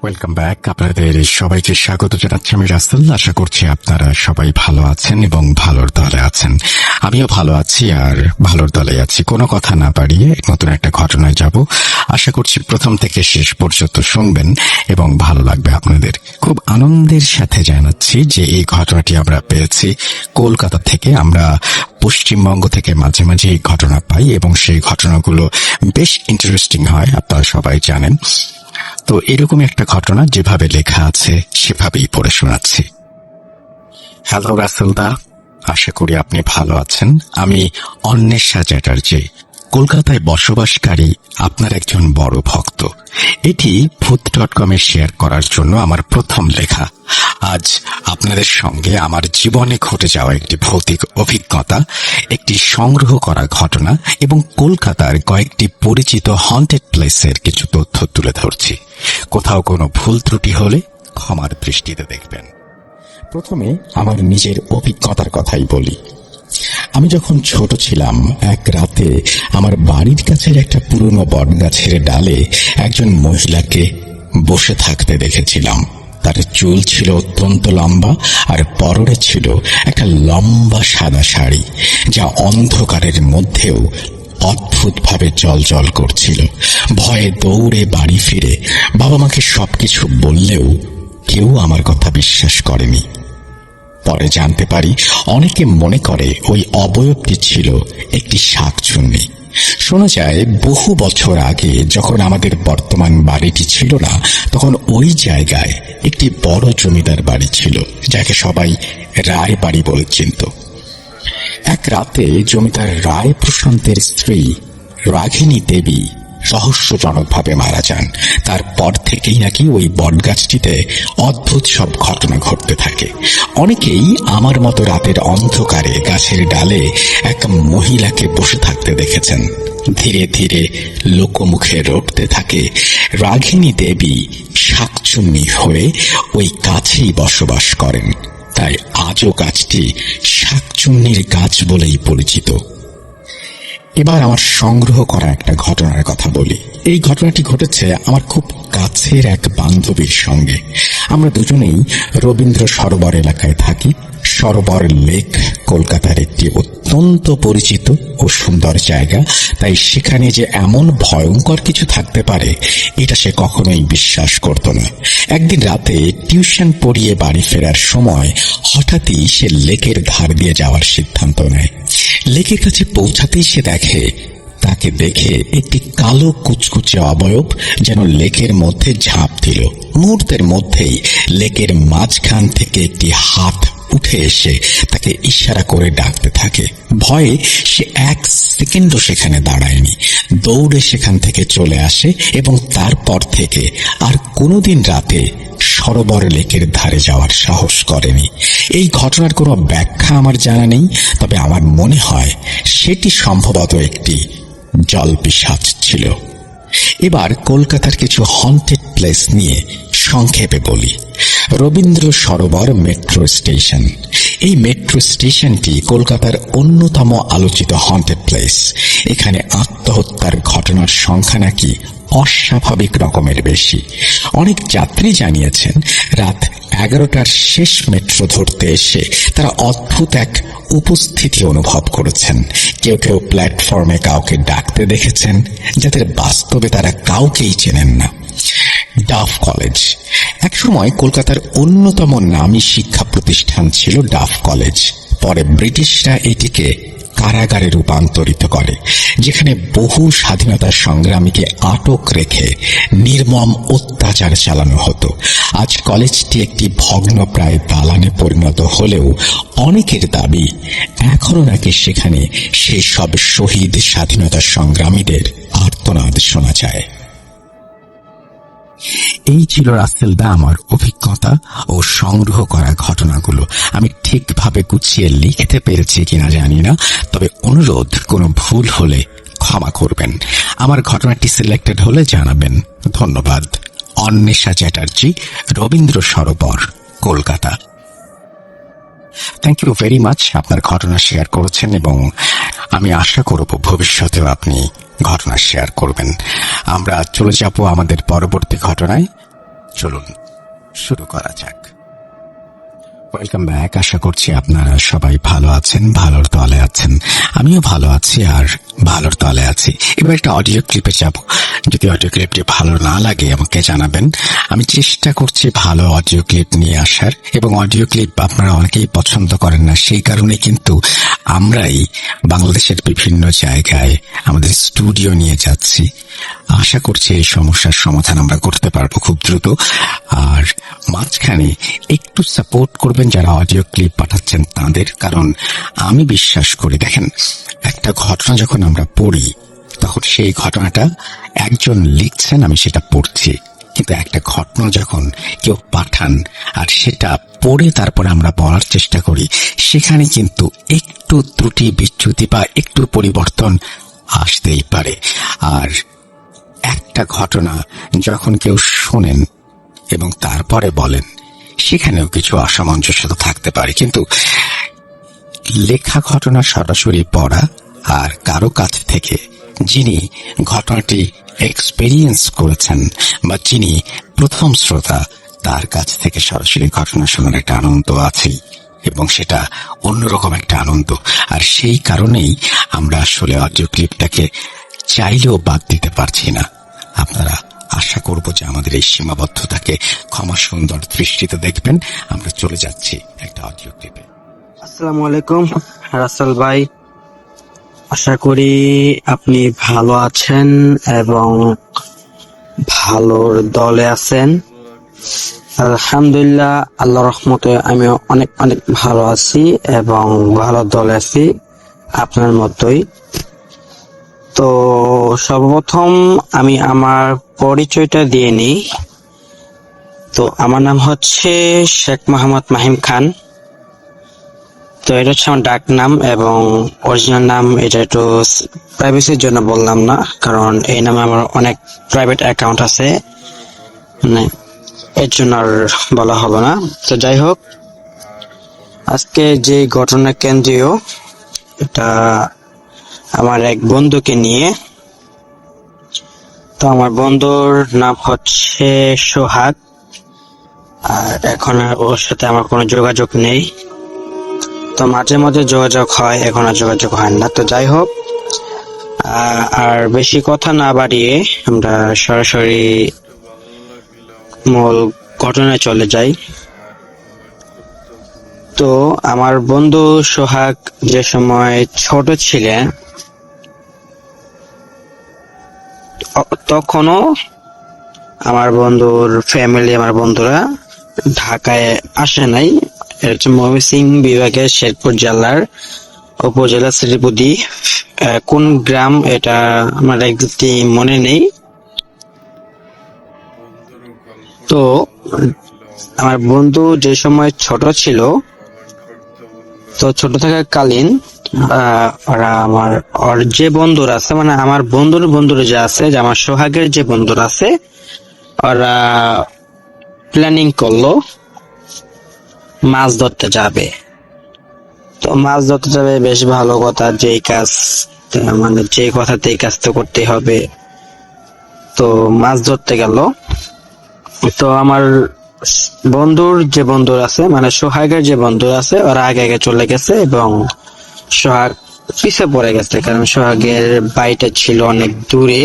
Welcome back. আপনাদের সবাইকে স্বাগত জানাচ্ছি আমি রাসেল। আশা করছি আপনারা সবাই ভালো আছেন এবং ভালোর দলে আছেন। আমিও ভালো আছি আর ভালোর দলে আছি। কোনো কথা না বাড়িয়ে নতুন একটা ঘটনায় যাব। আশা করছি প্রথম থেকে শেষ পর্যন্ত শুনবেন এবং ভালো লাগবে আপনাদের। খুব আনন্দের সাথে জানাচ্ছি যে এই ঘটনাটি আমরা পেয়েছি কলকাতা থেকে। আমরা পশ্চিমবঙ্গ থেকে মাঝে মাঝে এই ঘটনা পাই এবং সেই ঘটনাগুলো বেশ ইন্টারেস্টিং হয়, আপনারা সবাই জানেন। তো এরকম একটা ঘটনা যেভাবে লেখা আছে সেভাবেই পড়ে শোনাচ্ছি। হ্যালো রাসেল দা, আশা করি আপনি ভালো আছেন। আমি অন্বেষা চ্যাটার্জি, কলকাতায় বসবাসকারী আপনার একজন বড় ভক্ত। এটি ভূত.com শেয়ার করার জন্য আমার প্রথম লেখা। আজ আপনাদের সঙ্গে আমার জীবনে ঘটে যাওয়া একটি ভৌতিক অভিজ্ঞতা, একটি সংগ্রহ করা ঘটনা এবং কলকাতার কয়েকটি পরিচিত হন্টেড প্লেসের কিছু তথ্য তুলে ধরছি। কোথাও কোনো ভুল ত্রুটি হলে ক্ষমার দৃষ্টিতে দেখবেন। প্রথমে আমার নিজের অভিজ্ঞতার কথাই বলি। আমি যখন ছোট ছিলাম, এক রাতে আমার বাড়ির কাছের একটা পুরনো বটগাছের ডালে একজন মহিলাকে বসে থাকতে দেখেছিলাম। তার চুল ছিল অত্যন্ত লম্বা আর পরনে ছিল একটা লম্বা সাদা শাড়ি, যা অন্ধকারের মধ্যেও অদ্ভুতভাবে জ্বলজ্বল করছিল। ভয়ে দৌড়ে বাড়ি ফিরে বাবা মাকে সবকিছু বললেও কেউ আমার কথা বিশ্বাস করেনি। পরে জানতে পারি অনেকে মনে করে ওই অবয়বটি ছিল একটি শাকচুন্নি। শোনা যায় বহু বছর আগে যখন আমাদের বর্তমান বাড়িটি ছিল না, তখন ওই জায়গায় একটি বড় জমিদার বাড়ি ছিল, যাকে সবাই রায় বাড়ি বলে চিনত। এক রাতে জমিদার রায় প্রশান্তের স্ত্রী রাঘিনী দেবী রহস্যজনকভাবে মারা যান। তারপর থেকেই নাকি ওই বটগাছটিতে অদ্ভুত সব ঘটনা ঘটতে থাকে। অনেকেই আমার মতো রাতের অন্ধকারে গাছের ডালে এক মহিলাকে বসে থাকতে দেখেছেন। ধীরে ধীরে লোকমুখে রটতে থাকে রাঘিনী দেবী শাকচুন্নি হয়ে ওই গাছেই বসবাস করেন। তাই আজও গাছটি শাকচুন্নির গাছ বলেই পরিচিত। এবার আমার সংগ্রহ করা একটা ঘটনার কথা বলি। এই ঘটনাটি ঘটেছে আমার খুব কাছের এক বান্ধবীর সঙ্গে। আমরা দুজনেই রবীন্দ্র সরোবর এলাকায় থাকি। সরোবর লেক কলকাতার একটি অত্যন্ত পরিচিত ও সুন্দর জায়গা, তাই সেখানে যে এমন ভয়ঙ্কর কিছু থাকতে পারে এটা সে কখনোই বিশ্বাস করত না। একদিন রাতে টিউশন পড়িয়ে বাড়ি ফেরার সময় হঠাৎই সে লেকের ধার দিয়ে যাওয়ার সিদ্ধান্ত নেয়। লেকের কাছে পৌঁছাতেই সে দেখে, তাকে দেখে একটি কালো কুচকুচে অবয়ব যেন লেকের মধ্যে ঝাঁপ দিল। মুহূর্তের মধ্যেই লেকের মাঝখান থেকে একটি হাত উঠে এসে তাকে ইশারা করে ডাকতে থাকে। ভয়ে সে এক সেকেন্ডও সেখানে দাঁড়ায়নি, দৌড়ে সেখান থেকে চলে আসে এবং তারপর থেকে আর কোনোদিন রাতে সরোবর লেকের ধারে যাওয়ার সাহস করেনি। এই ঘটনার কোনো ব্যাখ্যা আমার জানা নেই, তবে আমার মনে হয় সেটি সম্ভবত একটি জলপিশাচ ছিল। এবার কলকাতার কিছু হন্টেড প্লেস নিয়ে সংক্ষেপে বলি। Rabindra Sarobar metro station. এই মেট্রো স্টেশনটি কলকাতার অন্যতম আলোচিত হন্টেড প্লেস। এখানে আত্মহত্যার ঘটনার সংখ্যা নাকি অস্বাভাবিক রকমের বেশি। অনেক যাত্রী জানিয়েছেন রাত 11টার শেষ মেট্রো ধরতে এসে তারা অদ্ভুত এক উপস্থিতি অনুভব করেছেন। কেউ কেউ প্ল্যাটফর্মে কাউকে ডাকতে দেখেছেন, যাদের বাস্তবে তারা কাউকেই চেনেন না। Duff college. একসময় কলকাতার অন্যতম নামী শিক্ষা প্রতিষ্ঠান ছিল ডাফ কলেজ। পরে ব্রিটিশরা এটিকে কারাগারে রূপান্তরিত করে, যেখানে বহু স্বাধীনতা সংগ্রামীকে আটক রেখে নির্মম অত্যাচার চালানো হতো। আজ কলেজটি একটি ভগ্নপ্রায় দালানে পরিণত হলেও অনেকের দাবি এখনো নাকি সেখানে সেই সব শহীদ স্বাধীনতা সংগ্রামীদের আর্তনাদ শোনা যায়। এই ছিল রাসেল দা আমার অভিজ্ঞতা ও সংগ্রহ করা ঘটনাগুলো। আমি ঠিকভাবে গুছিয়ে লিখতে পেরেছি কিনা জানি না, তবে অনুরোধ কোনো ভুল হলে ক্ষমা করবেন। আমার ঘটনাটি সিলেক্টেড হলে জানাবেন। ধন্যবাদ। Anwesha Chatterjee, Rabindra Sarobar, Kolkata. Thank you very much. আপনার ঘটনা শেয়ার করেছেন এবং আমি আশা করব ভবিষ্যতেও আপনি ঘটনা শেয়ার করবেন। আমরা চলে যাব আমাদের পরবর্তী ঘটনায়। চলুন শুরু করা যাক। Welcome back. আশা করছি আপনারা সবাই ভালো আছেন, ভালোর দলে আছেন। আমিও ভালো আছি আর ভালোর দলে আছি। এবার একটা অডিও ক্লিপে যাব। যদি অডিও ক্লিপটি ভালো না লাগে আমাকে জানাবেন। আমি চেষ্টা করছি ভালো অডিও ক্লিপ নিয়ে আসার, এবং অডিও ক্লিপ আপনারা অনেকেই পছন্দ করেন না, সেই কারণে কিন্তু আমরাই বাংলাদেশের বিভিন্ন জায়গায় আমাদের স্টুডিও নিয়ে যাচ্ছি। আশা করছি এই সমস্যার সমাধান আমরা করতে পারবো খুব দ্রুত। আর মাঝখানে একটু সাপোর্ট করবেন যারা অডিও ক্লিপ পাঠাচ্ছেন তাদের, কারণ আমি বিশ্বাস করি, দেখেন, একটা ঘটনা যখন আমরা পড়ি তখন সেই ঘটনাটা একজন লিখছেন, আমি সেটা পড়ছি, কিন্তু একটা ঘটনা যখন কেউ পাঠান আর সেটা পড়ে তারপরে আমরা বলার চেষ্টা করি, সেখানে কিন্তু একটু ত্রুটি বিচ্যুতি বা একটু পরিবর্তন আসতেই পারে। আর একটা ঘটনা যখন কেউ শোনেন এবং তারপরে বলেন, সেখানেও কিছু অসামঞ্জস্যতা থাকতে পারে। কিন্তু লেখা ঘটনা সরাসরি পড়া আর কারো কাছ থেকে যিনি ঘটনাটি এক্সপেরিয়েন্স করেছেন বা যিনি প্রথম শ্রোতা, তার কাছ থেকে সরাসরি ঘটনা শোনার একটা আনন্দ আছেই, এবং সেটা অন্যরকম একটা আনন্দ। আর সেই কারণেই আমরা আসলে অডিও ক্লিপটাকে চাইলেও বাদ দিতে পারছি না। আপনারা আশা করব যে আমাদের এই সীমাবদ্ধতাকে ক্ষমা সুন্দর দৃষ্টিতে দেখবেন। আমরা চলে যাচ্ছি একটা অডিও ক্লিপে। আসসালামু আলাইকুম রাসেল ভাই, আশা করি আপনি ভালো আছেন এবং ভালোর দলে আছেন। আলহামদুলিল্লাহ, আল্লাহর রহমতে আমিও অনেক অনেক ভালো আছি এবং ভালো দলে আছি আপনার মতোই। তো সর্বপ্রথম আমি আমার পরিচয়টা দিয়ে নিই। তো আমার নাম হচ্ছে শেখ মোহাম্মদ মাহিম খান। তো এটা হচ্ছে আমার ডাক নাম, এবং অরিজিনাল নাম এটা একটু প্রাইভেসির জন্য বললাম না, কারণ এই নামে আমার অনেক প্রাইভেট অ্যাকাউন্ট আছে, মানে এর জন্য আর বলা হলো না। তো যাই হোক, আজকে যে ঘটনা কেন্দ্রীয়, এটা আমার এক বন্ধুকে নিয়ে। তো আমার বন্ধুর নাম হচ্ছে সোহাগ, আর এখন আর ওর সাথে আমার কোনো যোগাযোগ নেই। তো মাঝে মাঝে যোগাযোগ হয়, এখন আর যোগাযোগ হয় না। তো যাই হোক, আর বেশি কথা না বাড়িয়ে আমরা সরাসরি মূল ঘটনায় চলে যাই। তো আমার বন্ধু সোহাগ যে সময় ছোট ছিলেন, তখনও আমার বন্ধুর ফ্যামিলি, আমার বন্ধুরা ঢাকায় আসে নাই। এটা হচ্ছে ময়মনসিংহ বিভাগের শেরপুর জেলার উপজেলা শ্রীপুদি, কোন গ্রাম এটা আমার একদমই মনে নেই। তো আমার বন্ধু যে সময় ছোট ছিল, তো ছোট থাকাকালীন ওরা ওর যে বন্ধুরা আছে, মানে আমার বন্ধুরা যে আছে, যে আমার সোহাগের যে বন্ধুরা আছে, ওরা প্ল্যানিং করলো মাছ ধরতে যাবে। তো মাছ ধরতে যাবে, বেশ ভালো কথা, যেই কাজ মানে যে কথাতে এই কাজ তো করতে হবে। তো মাছ ধরতে গেল। তো আমার বন্ধুর যে বন্ধুরা আছে, মানে সোহাগের যে বন্ধুরা আছে, ওরা আগে আগে চলে গেছে এবং সোহাগ পিছে পড়ে গেছে, কারণ সোহাগের বাড়িটা ছিল অনেক দূরে।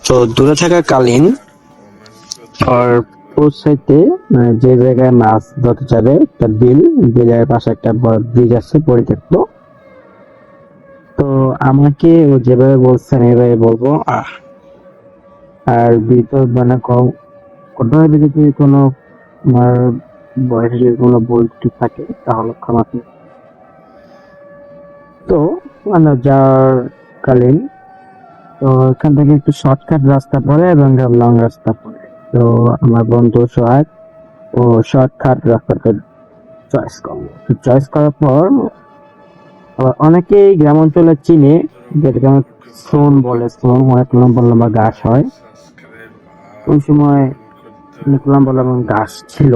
তো দূরে থাকাকালীন ওর পৌঁছাইতে, মানে যে জায়গায় মাছ ধরতে যাবে, একটা বিলের পাশে একটা বড় ব্রিজ আছে পরিত্যক্ত। তো আমাকে ও যেভাবে বলছেন এভাবে বলবো। আর ভিতর মানে ঘটনার যদি কোনো আমার বয়সে যদি কোনো ভুল ত্রুটি থাকে তাহলে ক্ষমা করবেন। তো মানে যাওয়ার কালীন, তো এখান থেকে একটু শর্টকাট রাস্তা পড়ে এবং লং রাস্তা পড়ে। তো আমার বন্ধু সোহাগ ও শর্টকাট রাস্তাটা চয়েস করার পর, আবার অনেকেই গ্রাম অঞ্চলে চিনে, যেটাকে আমি সোন বলে। সোন অনেক লম্বা লম্বা গাছ হয়, ওই সময় অনেক লম্বা লম্বা গাছ ছিল।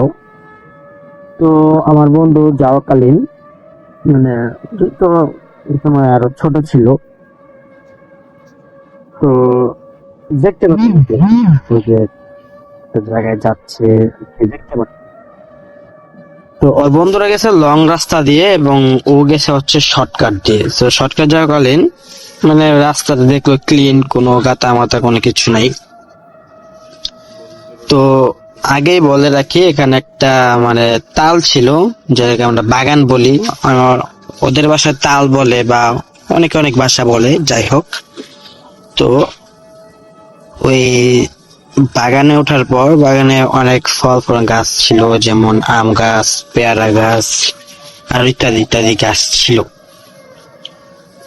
তো আমার বন্ধু যাওয়াকালীন, মানে তো ওই সময় আরো ছোট ছিল, তো দেখতে পাচ্ছি যে একটা জায়গায় যাচ্ছে দেখতে পাচ্ছি। তো ওর বন্ধুরা গেছে লং রাস্তা দিয়ে এবং ও গেছে হচ্ছে শর্টকাট দিয়ে। তো শর্টকাট যাওয়াকালীন মানে রাস্তাটা দেখলো ক্লিন, কোনো গাতা মাতা কোনো কিছু নাই। তো আগেই বলে রাখি, এখানে একটা মানে তাল ছিল, যেটাকে আমরা বাগান বলি। ওদের ভাষায় তাল বলে বা অনেক অনেক ভাষা বলে, যাই হোক। তো ওই বাগানে ওঠার পর বাগানে অনেক ফল ফল গাছ ছিল, যেমন আম গাছ, পেয়ারা গাছ আর ইত্যাদি ইত্যাদি গাছ ছিল।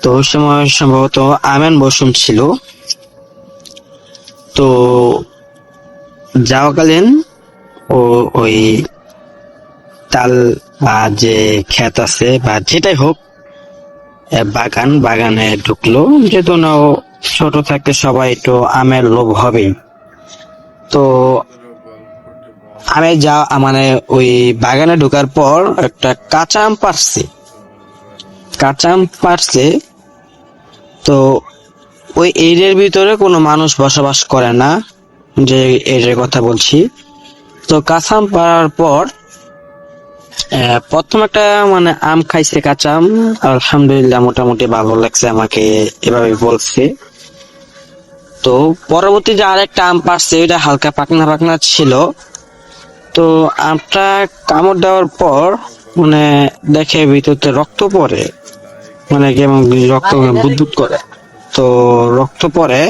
তো ওই সময় সম্ভবত আমের মৌসুম ছিল। তো যাওয়াকালীন ও ওই তাল বা যে ক্ষেত আছে বা যেটাই হোক, বাগানে ঢুকলো। যেহেতু না ও ছোট থাকতে সবাই একটু আমের লোভ হবেই। তো আমি মানে ওই বাগানে ঢোকার পর একটা কাঁচা আম পারছে। তো ওই এরিয়ার ভিতরে কোনো মানুষ বসবাস করে না, যে এরিয়ার কথা বলছি। তো কাঁচা আম পাড়ার পর প্রথম একটা মানে আম খাইছে, কাঁচা আম। আলহামদুলিল্লাহ মোটামুটি ভালো লাগছে, আমাকে এভাবে বলছে। তো পরবর্তী যে আরেকটা আম পারছে, ওইটা হালকা পাকনা পাকনা ছিল। তো আমটা কামড় দেওয়ার পর মানে দেখে ভিতরতে রক্ত পড়ে, মানে কেমন রক্ত বুদবুদ করে। তো রক্ত পড়ে,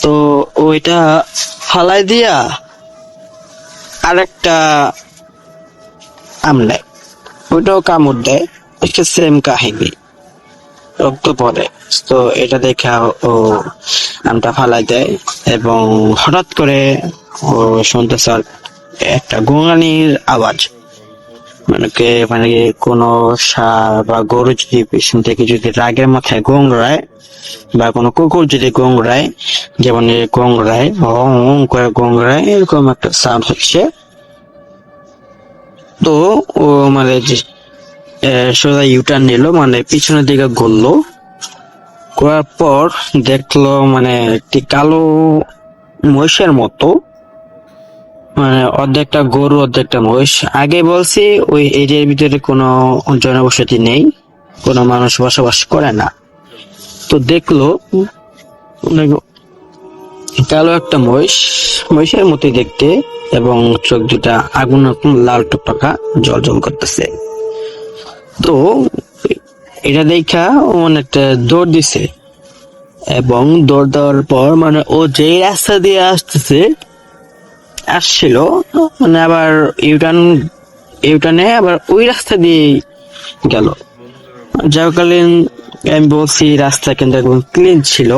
তো ওইটা ফালাই দিয়া আরেকটা আম নেয়, ওইটাও কামড় দেয়, একটা সেম কাহিনী, রক্ত পড়ে। তো এটা দেখে ও আমটা ফালাই দেয় এবং হঠাৎ করে ও শুনতেছে একটা গোঙানির আওয়াজ। মানে কোনো ষাঁড় বা গরু যদি পিছন থেকে যদি রাগের মাথায় গোংড়ায় বা কোনো কুকুর যদি গোংড়ায়, যেমন গোংড়ায় করে গোংড়ায়, এরকম একটা সাউন্ড হচ্ছে। তো ও মানে সোজা ইউটার্ন নিল, মানে পিছনের দিকে ঘুরলো। করার পর দেখলো মানে একটি কালো মহিষের মতো, মানে অর্ধেকটা গরু অর্ধেকটা মহিষ। আগে বলছি ওই এরিয়ার ভিতরে কোনো জনবসতি নেই, কোনো মানুষ বসবাস করে না। তো দেখলো কালো একটা মহিষের মতো দেখতে, এবং চোখ দুটা আগুন লাল টকটকা জল করতেছে। তো এটা দেখা ও একটা দৌড় দিছে, এবং দৌড় দেওয়ার পর মানে ও যেই রাস্তা দিয়ে আসছিল মানে আবার ইউটার্নে আবার ওই রাস্তা দিয়ে গেল। যাওয়াকালীন আমি বলছি রাস্তা কিন্তু একদম ক্লিন ছিল।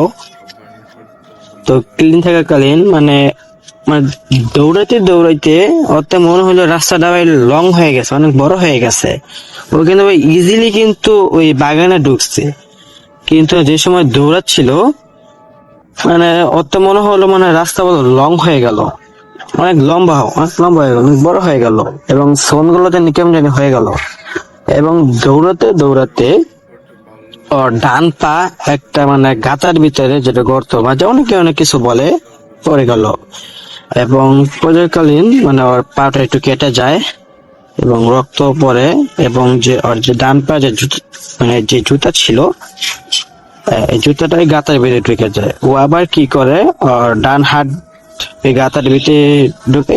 তো ক্লিন থাকাকালীন মানে মানে দৌড়াইতে ওতে মনে হলো রাস্তাটা লং হয়ে গেছে, অনেক বড় হয়ে গেছে। ও কিন্তু ইজিলি কিন্তু ওই বাগানে ঢুকছে, কিন্তু যে সময় দৌড়াচ্ছিল মানে ওতে মনে হলো মানে রাস্তা বড় লং হয়ে গেল, অনেক লম্বা হয়ে গেল, অনেক বড় হয়ে গেল, এবং সোন গুলো কেমন জানি হয়ে গেল। এবং দৌড়াতে ওর ডান পা একটা মানে গাতার ভিতরে, যেটা গর্ত বা অনেকে অনেক কিছু বলে, পড়ে গেল। এবং পর্যায়কালীন মানে ওর পাটা একটু কেটে যায় এবং রক্ত পড়ে, এবং যে ওর যে ডান পা যে মানে যে জুতা ছিল, এই জুতাটাই গাতার ভিতরে ঢুকে যায়। ও আবার কি করে, ওর ডান হাত এই গাতার ভিতরে ঢুকে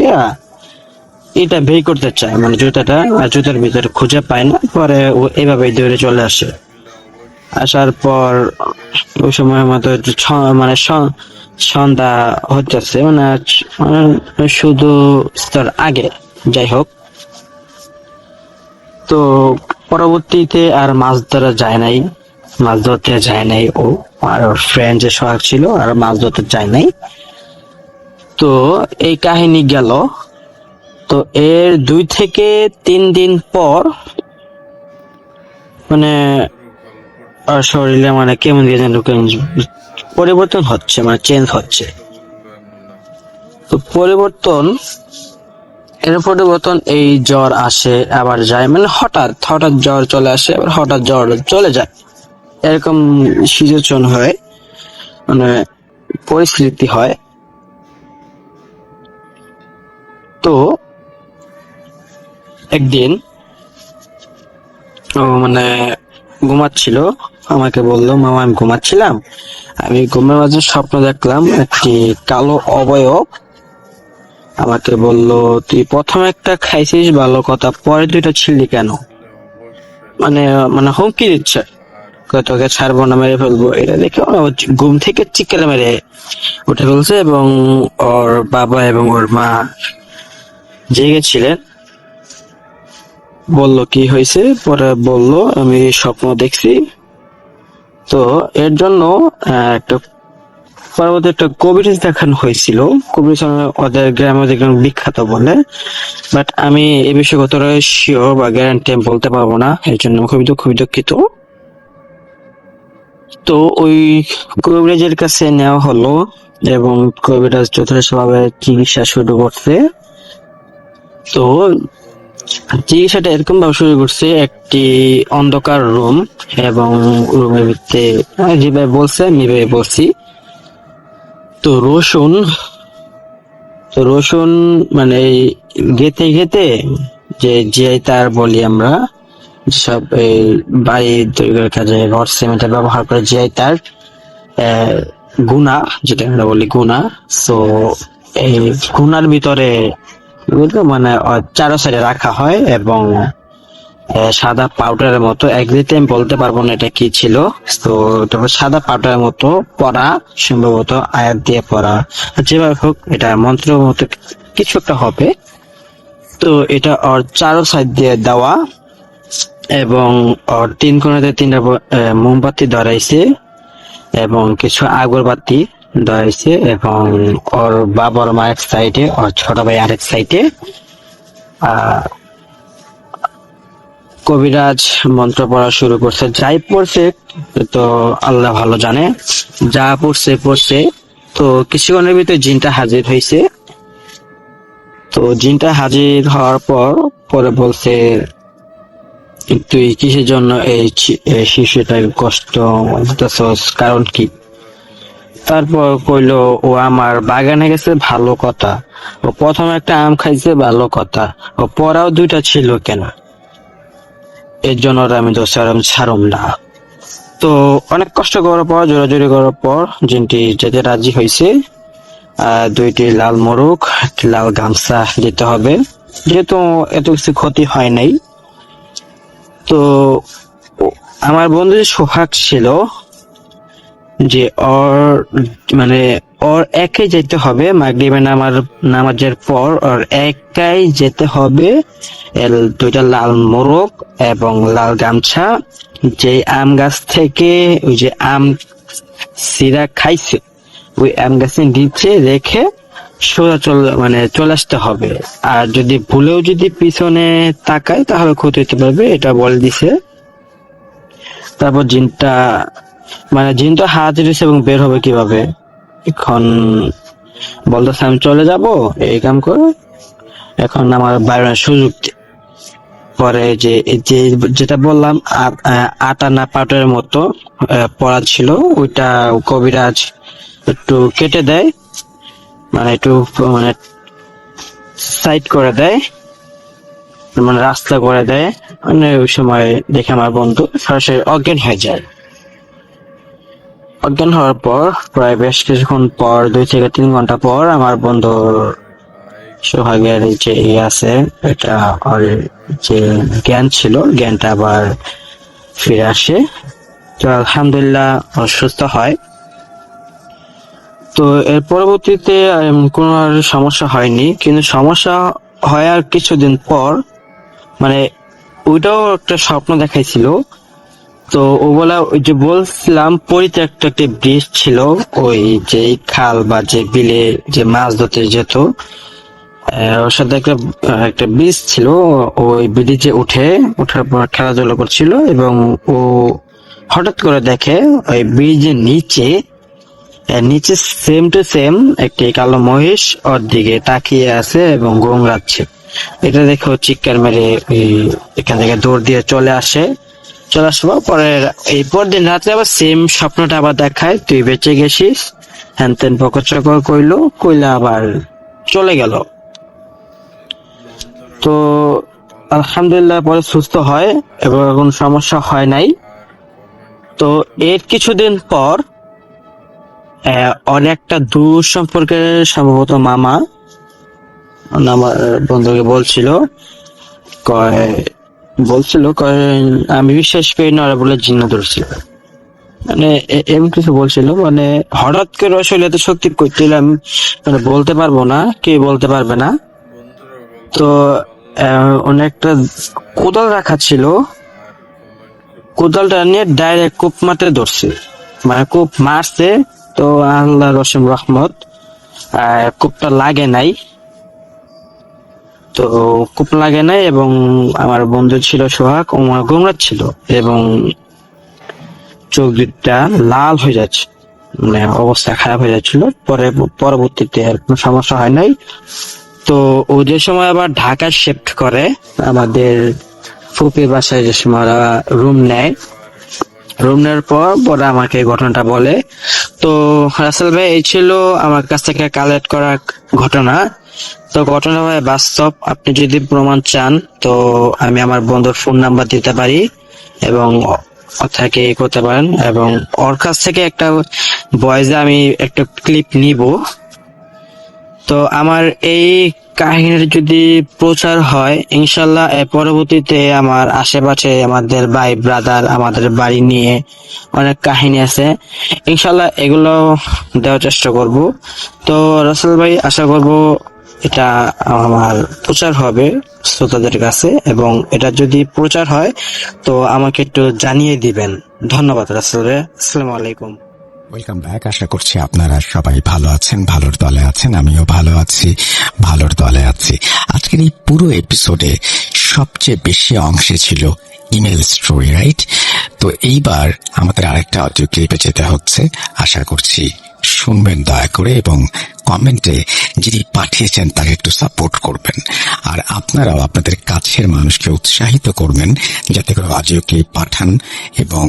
এটা বের করতে চায়, মানে জুতার ভিতরে খুঁজে পায় না। পরে ও এভাবেই দৌড়ে চলে আসে। আসার পর ওই সময় মতো মানে সন্ধ্যা হচ্ছে, মানে শুধু তার আগে, যাই হোক। তো পরবর্তীতে আর মাছ ধরতে যায় নাই ও, আর ওর ফ্রেন্ড যে সোহাগ ছিল আর মাছ ধরতে যায় নাই। তো এই কাহিনী গেল। তো এর 2 থেকে 3 দিন পর মানে আর শরীরে মানে কেমন যেন পরিবর্তন হচ্ছে, মানে চেঞ্জ হচ্ছে। তো পরিবর্তন এই জ্বর আসে আবার যায়, মানে হঠাৎ জ্বর চলে আসে, আবার হঠাৎ জ্বর চলে যায়, এরকম সিচুয়েশন হয়, মানে পরিস্থিতি হয়। একদিন ও মানে ঘুমাচ্ছিল, আমাকে বললো, মামা আমি ঘুমাচ্ছিলাম, আমি ঘুমের মাঝে স্বপ্ন দেখলাম একটি কালো অবয়ব আমাকে বলল, তুই প্রথম একটা খাইছিস ভালো কথা, পরে দুইটা ছিলি কেন? মানে মানে হুমকি দিচ্ছে, কয় তোকে ছাড়বো না, মেরে ফেলবো। এটা দেখে ও ঘুম থেকে চিৎকার মেরে উঠে ফেলছে এবং ওর বাবা এবং ওর মা জেগেছিলেন। বলল কি হয়েছে, পরে বলল আমি স্বপ্ন দেখছি। তো এর জন্য একটা পরবর্তী একটা কবিরাজ দেখানো হয়েছিল। কবিরাজ ওদের গ্রামে দেখলাম বিখ্যাত বলে, বাট আমি এ বিষয়ে কতটা শিওর বা গ্যারান্টি আমি বলতে পারবো না, এর জন্য খুবই দুঃখিত। তো ওই কবিরাজের কাছে নেওয়া হলো এবং কবিরাজ যথেষ্টভাবে চিকিৎসা শুরু করছে। তো চিকিৎসাটা এরকম ভাবে শুরু করছে, একটি অন্ধকার রুম এবং রুমের ভিতরে যেভাবে বলছে আমি এভাবে বলছি। তো রসুন মানে গেতে গেতে যে জিআই তার বলি আমরা, সব এই বাড়ি তৈরি করার কাজে রড সিমেন্টের ব্যবহার করে জিআই তার গুণা, যেটা আমরা বলি গুণা। সো এই গুণার ভিতরে মানে চারো সাইডে রাখা হয় এবং সাদা পাউডারের মতো, একদিতে আমি বলতে পারবো না এটা কি ছিল। তো তারপর সাদা পাউডারের মতো পড়া, সম্ভবত আয়াত দিয়ে পড়া, যেভাবে হোক এটা মন্ত্রের মতো কিছু একটা হবে। তো এটা ওর চারো সাইড দিয়ে দেওয়া এবং ওর তিন কোণাতে তিনটা মোমবাতি ধরাইছে এবং কিছু আগরবাতি ধরাইছে এবং ওর বাবার মা এক সাইডে, ওর ছোট ভাই আরেক সাইডে। কবিরাজ মন্ত্র পড়া শুরু করছে, যাই পড়ছে তো আল্লাহ ভালো জানে, যা পড়ছে। তো কিছুক্ষণের ভিতরে জিনটা হাজির হয়েছে। তো জিনটা হাজির হওয়ার পরে বলছে, তুই কিসের জন্য এই শিশুটার কষ্ট দিতেছস, কারণ কি? তারপর কইলো, ও আমার বাগানে গেছে ভালো কথা, ও প্রথমে একটা আম খাইছে ভালো কথা, ও পরাও দুইটা ছিল কেন, এর জন্য আমি দোষারাম ছাড়ম না। তো অনেক কষ্ট করার পর, জোরাজোরি করার পর জিনটি যেতে রাজি হয়েছে। দুইটি লাল মোরগ, একটি লাল গামছা দিতে হবে, যেহেতু এত কিছু ক্ষতি হয় নাই। তো আমার বন্ধু যে সোহাগ ছিল, যে ওর একাই যেতে হবে মাগরিবের নামাজের পর, ওর একাই যেতে হবে দুইটা লাল মোরগ এবং লাল গামছা, যে আম গাছ থেকে ওই যে আম সিরা খাইছে ওই আম গাছের নিচে রেখে সোজা চলে আসতে হবে। আর যদি ভুলেও যদি পিছনে তাকায় তাহলে ক্ষতি হতে পারবে, এটা বলে দিছে। তারপর জিন তো হাজির হয়েছে এবং বের হবে কিভাবে, এখন বলতেছে আমি চলে যাব এই কাম করে, এখন আমার বাইরের সুযোগ পরে যেটা বললাম আটা না পাউডারের মতো পড়া ছিল, ওইটা কবিরাজ একটু কেটে দেয়, মানে একটু মানে সাইড করে দেয়, মানে রাস্তা করে দেয়। মানে ওই সময় দেখে আমার বন্ধু সরাসরি অজ্ঞান হয়ে যায়। অজ্ঞান হওয়ার পর প্রায় বেশ কিছুক্ষণ পর, 2 থেকে 3 ঘন্টা পর, আমার বন্ধুর সোহাগের যে আছে এটা, ওর যে জ্ঞান ছিল জ্ঞানটা আবার ফিরে আসে। তো আলহামদুলিল্লাহ সুস্থ হয়। তো এর পরবর্তীতে কোনো আর সমস্যা হয়নি, কিন্তু সমস্যা হয় আর কিছুদিন পর, মানে ওইটাও একটা স্বপ্ন দেখাইছিল। তো ওগুলা ওই যে বলছিলাম পরিত্যক্ত একটা ব্রিজ ছিল, ওই যে খাল বা যে বিলে যে মাছ ধরতে যেত, ওর সাথে একটা ব্রিজ ছিল। ওই ব্রিজে ওঠার পর খেলাধুলা করছিল এবং ও হঠাৎ করে দেখে ওই ব্রিজের নিচে সেম টু সেম একটি কালো মহিষ ওর দিকে তাকিয়ে আছে এবং গোংরাচ্ছে। এটা দেখে ও চিৎকার মেরে এখান থেকে দৌড় দিয়ে চলে আসার পরে এই পরদিন রাত্রে আবার সেম স্বপ্নটা আবার দেখায়, তুই বেঁচে গেছিস, হ্যান তেন বকচকর কইলা আবার চলে গেল। তো আলহামদুলিল্লাহ পরে সুস্থ হয় এবং কোনো সমস্যা হয় নাই। তো এর কিছুদিন পর অনেকটা দূর সম্পর্কের সম্ভবত মামা আমার বন্ধুকে কয় আমি বিশ্বাস করি না, ওরা বলে জিন্ন ধরছিল, মানে এমন কিছু বলছিল। মানে হঠাৎ করে আসলে এত শক্তি করতে আমি মানে বলতে পারবো না, কে বলতে পারবে না। তো অনেকটা কোদাল রাখা ছিল, কোদালটা নিয়ে ডাইরেক্ট কূপ মারতে ধরছে, মানে কূপ মারছে। তো আল্লাহ রসম রহমত, কূপটা লাগে নাই। তো কূপ লাগে নাই এবং আমার বন্ধু ছিল সোহাগ, ও আমার গোমরাচ্ছিল এবং চোখ দুটা লাল হয়ে যাচ্ছে, মানে অবস্থা খারাপ হয়ে যাচ্ছিল। পরবর্তীতে আর কোনো সমস্যা হয় নাই। তো ও যে সময় আবার ঢাকা শিফট করে, আমাদের ফুপির বাসায় যে সময় রুম নেয়, রুম নেওয়ার পর পরে আমাকে এই ঘটনাটা বলে। তো রাসেল ভাই, এই ছিল আমার কাছ থেকে কালেক্ট করা ঘটনা। তো ঘটনা ভাই বাস্তব, আপনি যদি প্রমাণ চান তো আমি আমার বন্ধুর ফোন নাম্বার দিতে পারি এবং থেকে করতে পারেন, এবং ওর কাছ থেকে একটা ভয়েসে আমি একটা ক্লিপ নিব। তো আমার এই কাহিনীর যদি প্রচার হয়, ইনশাল্লাহ এর পরবর্তীতে আমার আশেপাশে আমাদের ভাই ব্রাদার আমাদের বাড়ি নিয়ে অনেক কাহিনী আছে, ইনশাল্লাহ এগুলো দেওয়ার চেষ্টা করব। তো রাসেল ভাই, আশা করব এটা আমার প্রচার হবে শ্রোতাদের কাছে, এবং এটা যদি প্রচার হয় তো আমাকে একটু জানিয়ে দিবেন। ধন্যবাদ রাসেল ভাই, আসসালামু আলাইকুম। Welcome back. আশা করছি আপনারা সবাই ভালো আছেন, ভালোর দলে আছেন। আমিও ভালো আছি, ভালোর দলে আছি। আজকের এই পুরো এপিসোডে সবচেয়ে বেশি অংশে ছিল ইমেল স্টোরি, রাইট? তো এইবার আমাদের আরেকটা অডিও ক্লিপে যেতে হচ্ছে। আশা করছি শুনবেন দয়া করে, এবং কমেন্টে যিনি পাঠিয়েছেন তাকে একটু সাপোর্ট করবেন। আর আপনারাও আপনাদের কাছের মানুষকে উৎসাহিত করবেন যাতে করে অডিও ক্লিপ পাঠান। এবং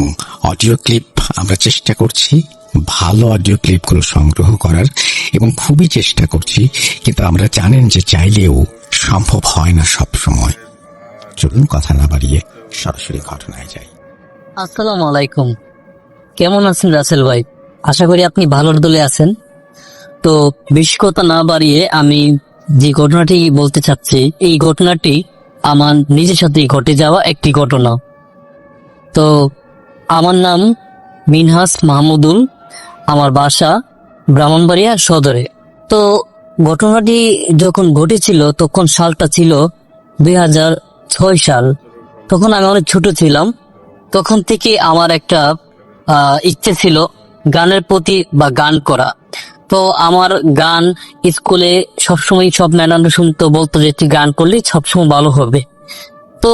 অডিও ক্লিপ আমরা চেষ্টা করছি ভালো অডিও ক্লিপগুলো সংগ্রহ করার, এবং খুবই চেষ্টা করছি, কিন্তু আমরা জানেন যে চাইলেও সম্ভব হয় না সব সময়। চলুন কথা না বাড়িয়ে সরাসরি ঘটনায় যাই। আসসালামু আলাইকুম। কেমন আছেন রাসেল ভাই? আশা করি আপনি ভালোর দলে আছেন। তো বেশি কথা না বাড়িয়ে আমি যে ঘটনাটি বলতে চাচ্ছি, এই ঘটনাটি আমার নিজের সাথে ঘটে যাওয়া একটি ঘটনা। তো আমার নাম মিনহাস মাহমুদুল, আমার বাসা ব্রাহ্মণবাড়িয়া সদরে। তো ঘটনাটি যখন ঘটেছিল তখন সালটা ছিল 2006 সাল। তখন আমি অনেক ছোট ছিলাম। তখন থেকে আমার একটা ইচ্ছে ছিল গানের প্রতি বা গান করা। তো আমার গান স্কুলে সবসময় সব ম্যাডামরা শুনতো, বলতো যে তুই গান করলে সবসময় ভালো হবে। তো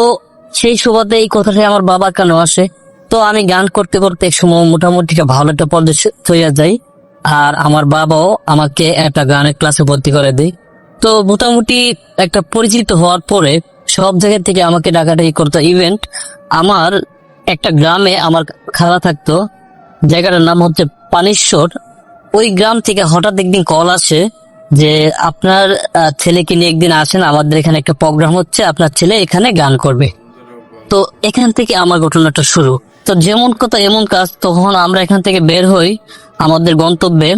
সেই সুবাদে এই কথাটা আমার বাবা কেন আসে। তো আমি গান করতে করতে এক সময় মোটামুটি ভালো একটা পর্যায়ে হয়ে যায়, আর আমার বাবাও আমাকে একটা গানের ক্লাসে ভর্তি করে দেয়। তো মোটামুটি একটা পরিচিত হওয়ার পরে সব জায়গা থেকে আমাকে ডাকাডাকি করতো। ইভেন্ট আমার একটা গ্রামে আমার খালা থাকতো, জায়গাটার নাম হচ্ছে পানিশ্বর। ওই গ্রাম থেকে হঠাৎ একদিন কল আসে যে আপনার ছেলেকে নিয়ে একদিন আসেন, আমাদের এখানে একটা প্রোগ্রাম হচ্ছে, আপনার ছেলে এখানে গান করবে। তো এখান থেকে আমার ঘটনাটা শুরু। তো যেমন কথা এমন কাজ, তখন আমরা এখান থেকে বের হই আমাদের গন্তব্যে।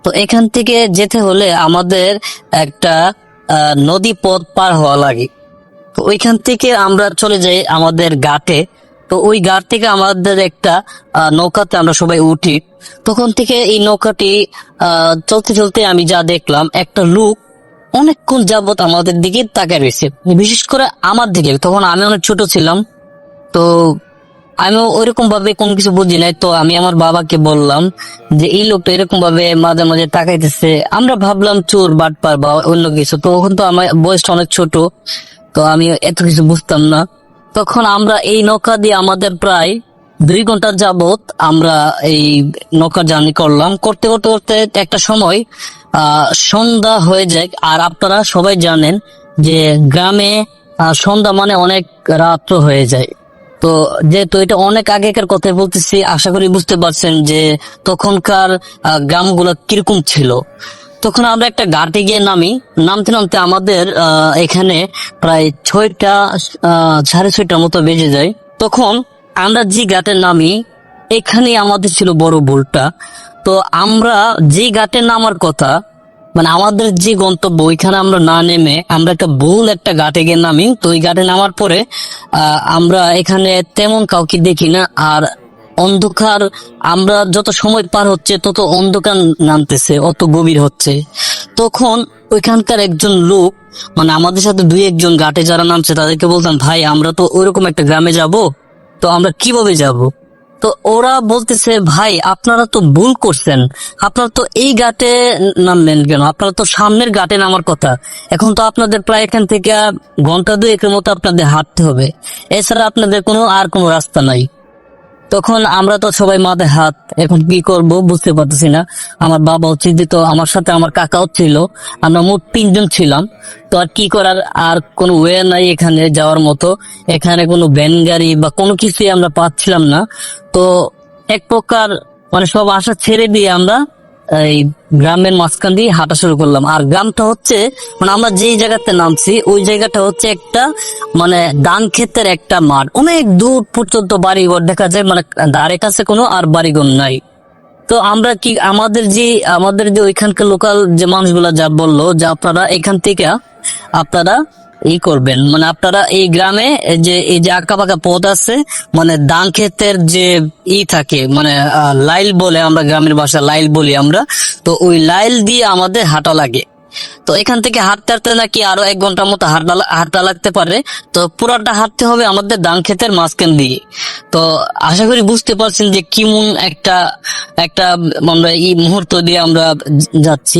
তো এখান থেকে যেতে হলে আমাদের একটা নদী পথ পার হওয়া লাগে। তো ওইখান থেকে আমরা চলে যাই আমাদের ঘাটে। তো ওই ঘাট থেকে আমাদের একটা নৌকাতে আমরা সবাই উঠি। তখন থেকে এই নৌকাটি চলতে চলতে আমি যা দেখলাম, একটা লোক অনেকক্ষণ যাবত আমাদের দিকে তাকায় রয়েছে, বিশেষ করে আমার দিকে। তখন আমি অনেক ছোট ছিলাম, তো আমি ওইরকম ভাবে কোনো কিছু বুঝি নাই। তো আমি আমার বাবাকে বললাম যে এই লোকটা এরকম ভাবে মাঝে মাঝে তাকাইতেছে। আমরা ভাবলাম চোর বাটপার বা অন্য কিছু। তো তখন তো আমার বয়সটা অনেক ছোট, তো আমি এত কিছু বুঝতাম না। তখন আমরা এই নৌকা দিয়ে আমাদের প্রায় 2 ঘন্টা যাবত আমরা এই নৌকা জার্নি করলাম। করতে করতে করতে একটা সময় সন্ধ্যা হয়ে যায়। আর আপনারা সবাই জানেন যে গ্রামে সন্ধ্যা মানে অনেক রাত্র হয়ে যায়। তো যেহেতু এটা অনেক আগেকার কথা বলতেছি, আশা করি বুঝতে পারছেন যে তখনকার গ্রামগুলো কিরকম ছিল। তখন আমরা একটা ঘাটে গিয়ে নামি। নামতে নামতে আমাদের এখানে প্রায় 6টা 6:30টার মতো বেজে যায়। তখন আমরা যে ঘাটে নামি, এখানে আমাদের ছিল বড় ভুলটা। তো আমরা যে ঘাটে নামার কথা, মানে আমাদের যে গন্তব্য, ওইখানে আমরা না নেমে আমরা একটা ঘাটে গিয়ে নামি। তো ওই ঘাটে নামার পরে আমরা এখানে তেমন কাউকে দেখি না। আর অন্ধকার, আমরা যত সময় পার হচ্ছে তত অন্ধকার নামতেছে, অত গভীর হচ্ছে। তখন ওইখানকার একজন লোক, মানে আমাদের সাথে 2-1 জন ঘাটে যারা নামছে তাদেরকে বলতাম, ভাই আমরা তো ওইরকম একটা গ্রামে যাব, তো আমরা কিভাবে যাব? তো ওরা বলতেছে, ভাই আপনারা তো ভুল করছেন, আপনারা তো এই ঘাটে নামলেন কেন? আপনারা তো সামনের ঘাটে নামার কথা। এখন তো আপনাদের প্রায় এখান থেকে ঘন্টা 2-1-এর মতো আপনাদের হাঁটতে হবে, এছাড়া আপনাদের কোনো রাস্তা নাই। তখন আমরা তো সবাই মাথায় হাত, এখন কি করব বুঝতে পারতেছি না। আমার বাবা চিন্তিত, আমার সাথে আমার কাকাও ছিল, আমরা মোট 3 জন ছিলাম। তো আর কি করার, আর কোনো ওয়ে নাই এখানে যাওয়ার মতো। এখানে কোনো ভ্যান গাড়ি বা কোনো কিছুই আমরা পাচ্ছিলাম না। তো এক প্রকার মানে সব আশা ছেড়ে দিয়ে আমরা এই গ্রামের মাঝখান দিয়ে হাঁটা শুরু করলাম। আর গ্রামটা হচ্ছে, মানে আমরা যেই জায়গাতে নামছি ওই জায়গাটা হচ্ছে একটা মানে ধান ক্ষেতের একটা মাঠ, অনেক দূর পর্যন্ত বাড়িঘর দেখা যায়, মানে ধারে কাছে কোনো আর বাড়িঘর নাই। তো আমরা কি, আমাদের যে ওইখানকার লোকাল যে মানুষগুলা যা বললো যে আপনারা এখান থেকে আপনারা করবেন, মানে আপনারা এই গ্রামে এই যে আঁকা পাকা পথ আছে, মানে ধান ক্ষেতের যে থাকে, মানে লাইল বলে, আমরা গ্রামের ভাষা লাইল বলি আমরা। তো ওই লাইল দিয়ে আমাদের হাঁটা লাগে। তো এখান থেকে হাঁটতে হাঁটতে নাকি আরো 1 ঘন্টার মতো হাঁটা লাগতে পারে। তো পুরাটা হাঁটতে হবে আমাদের ধান ক্ষেতের মাঝখান দিয়ে। তো আশা করি বুঝতে পারছেন যে কেমন একটা একটা আমরা এই মুহূর্ত দিয়ে আমরা যাচ্ছি।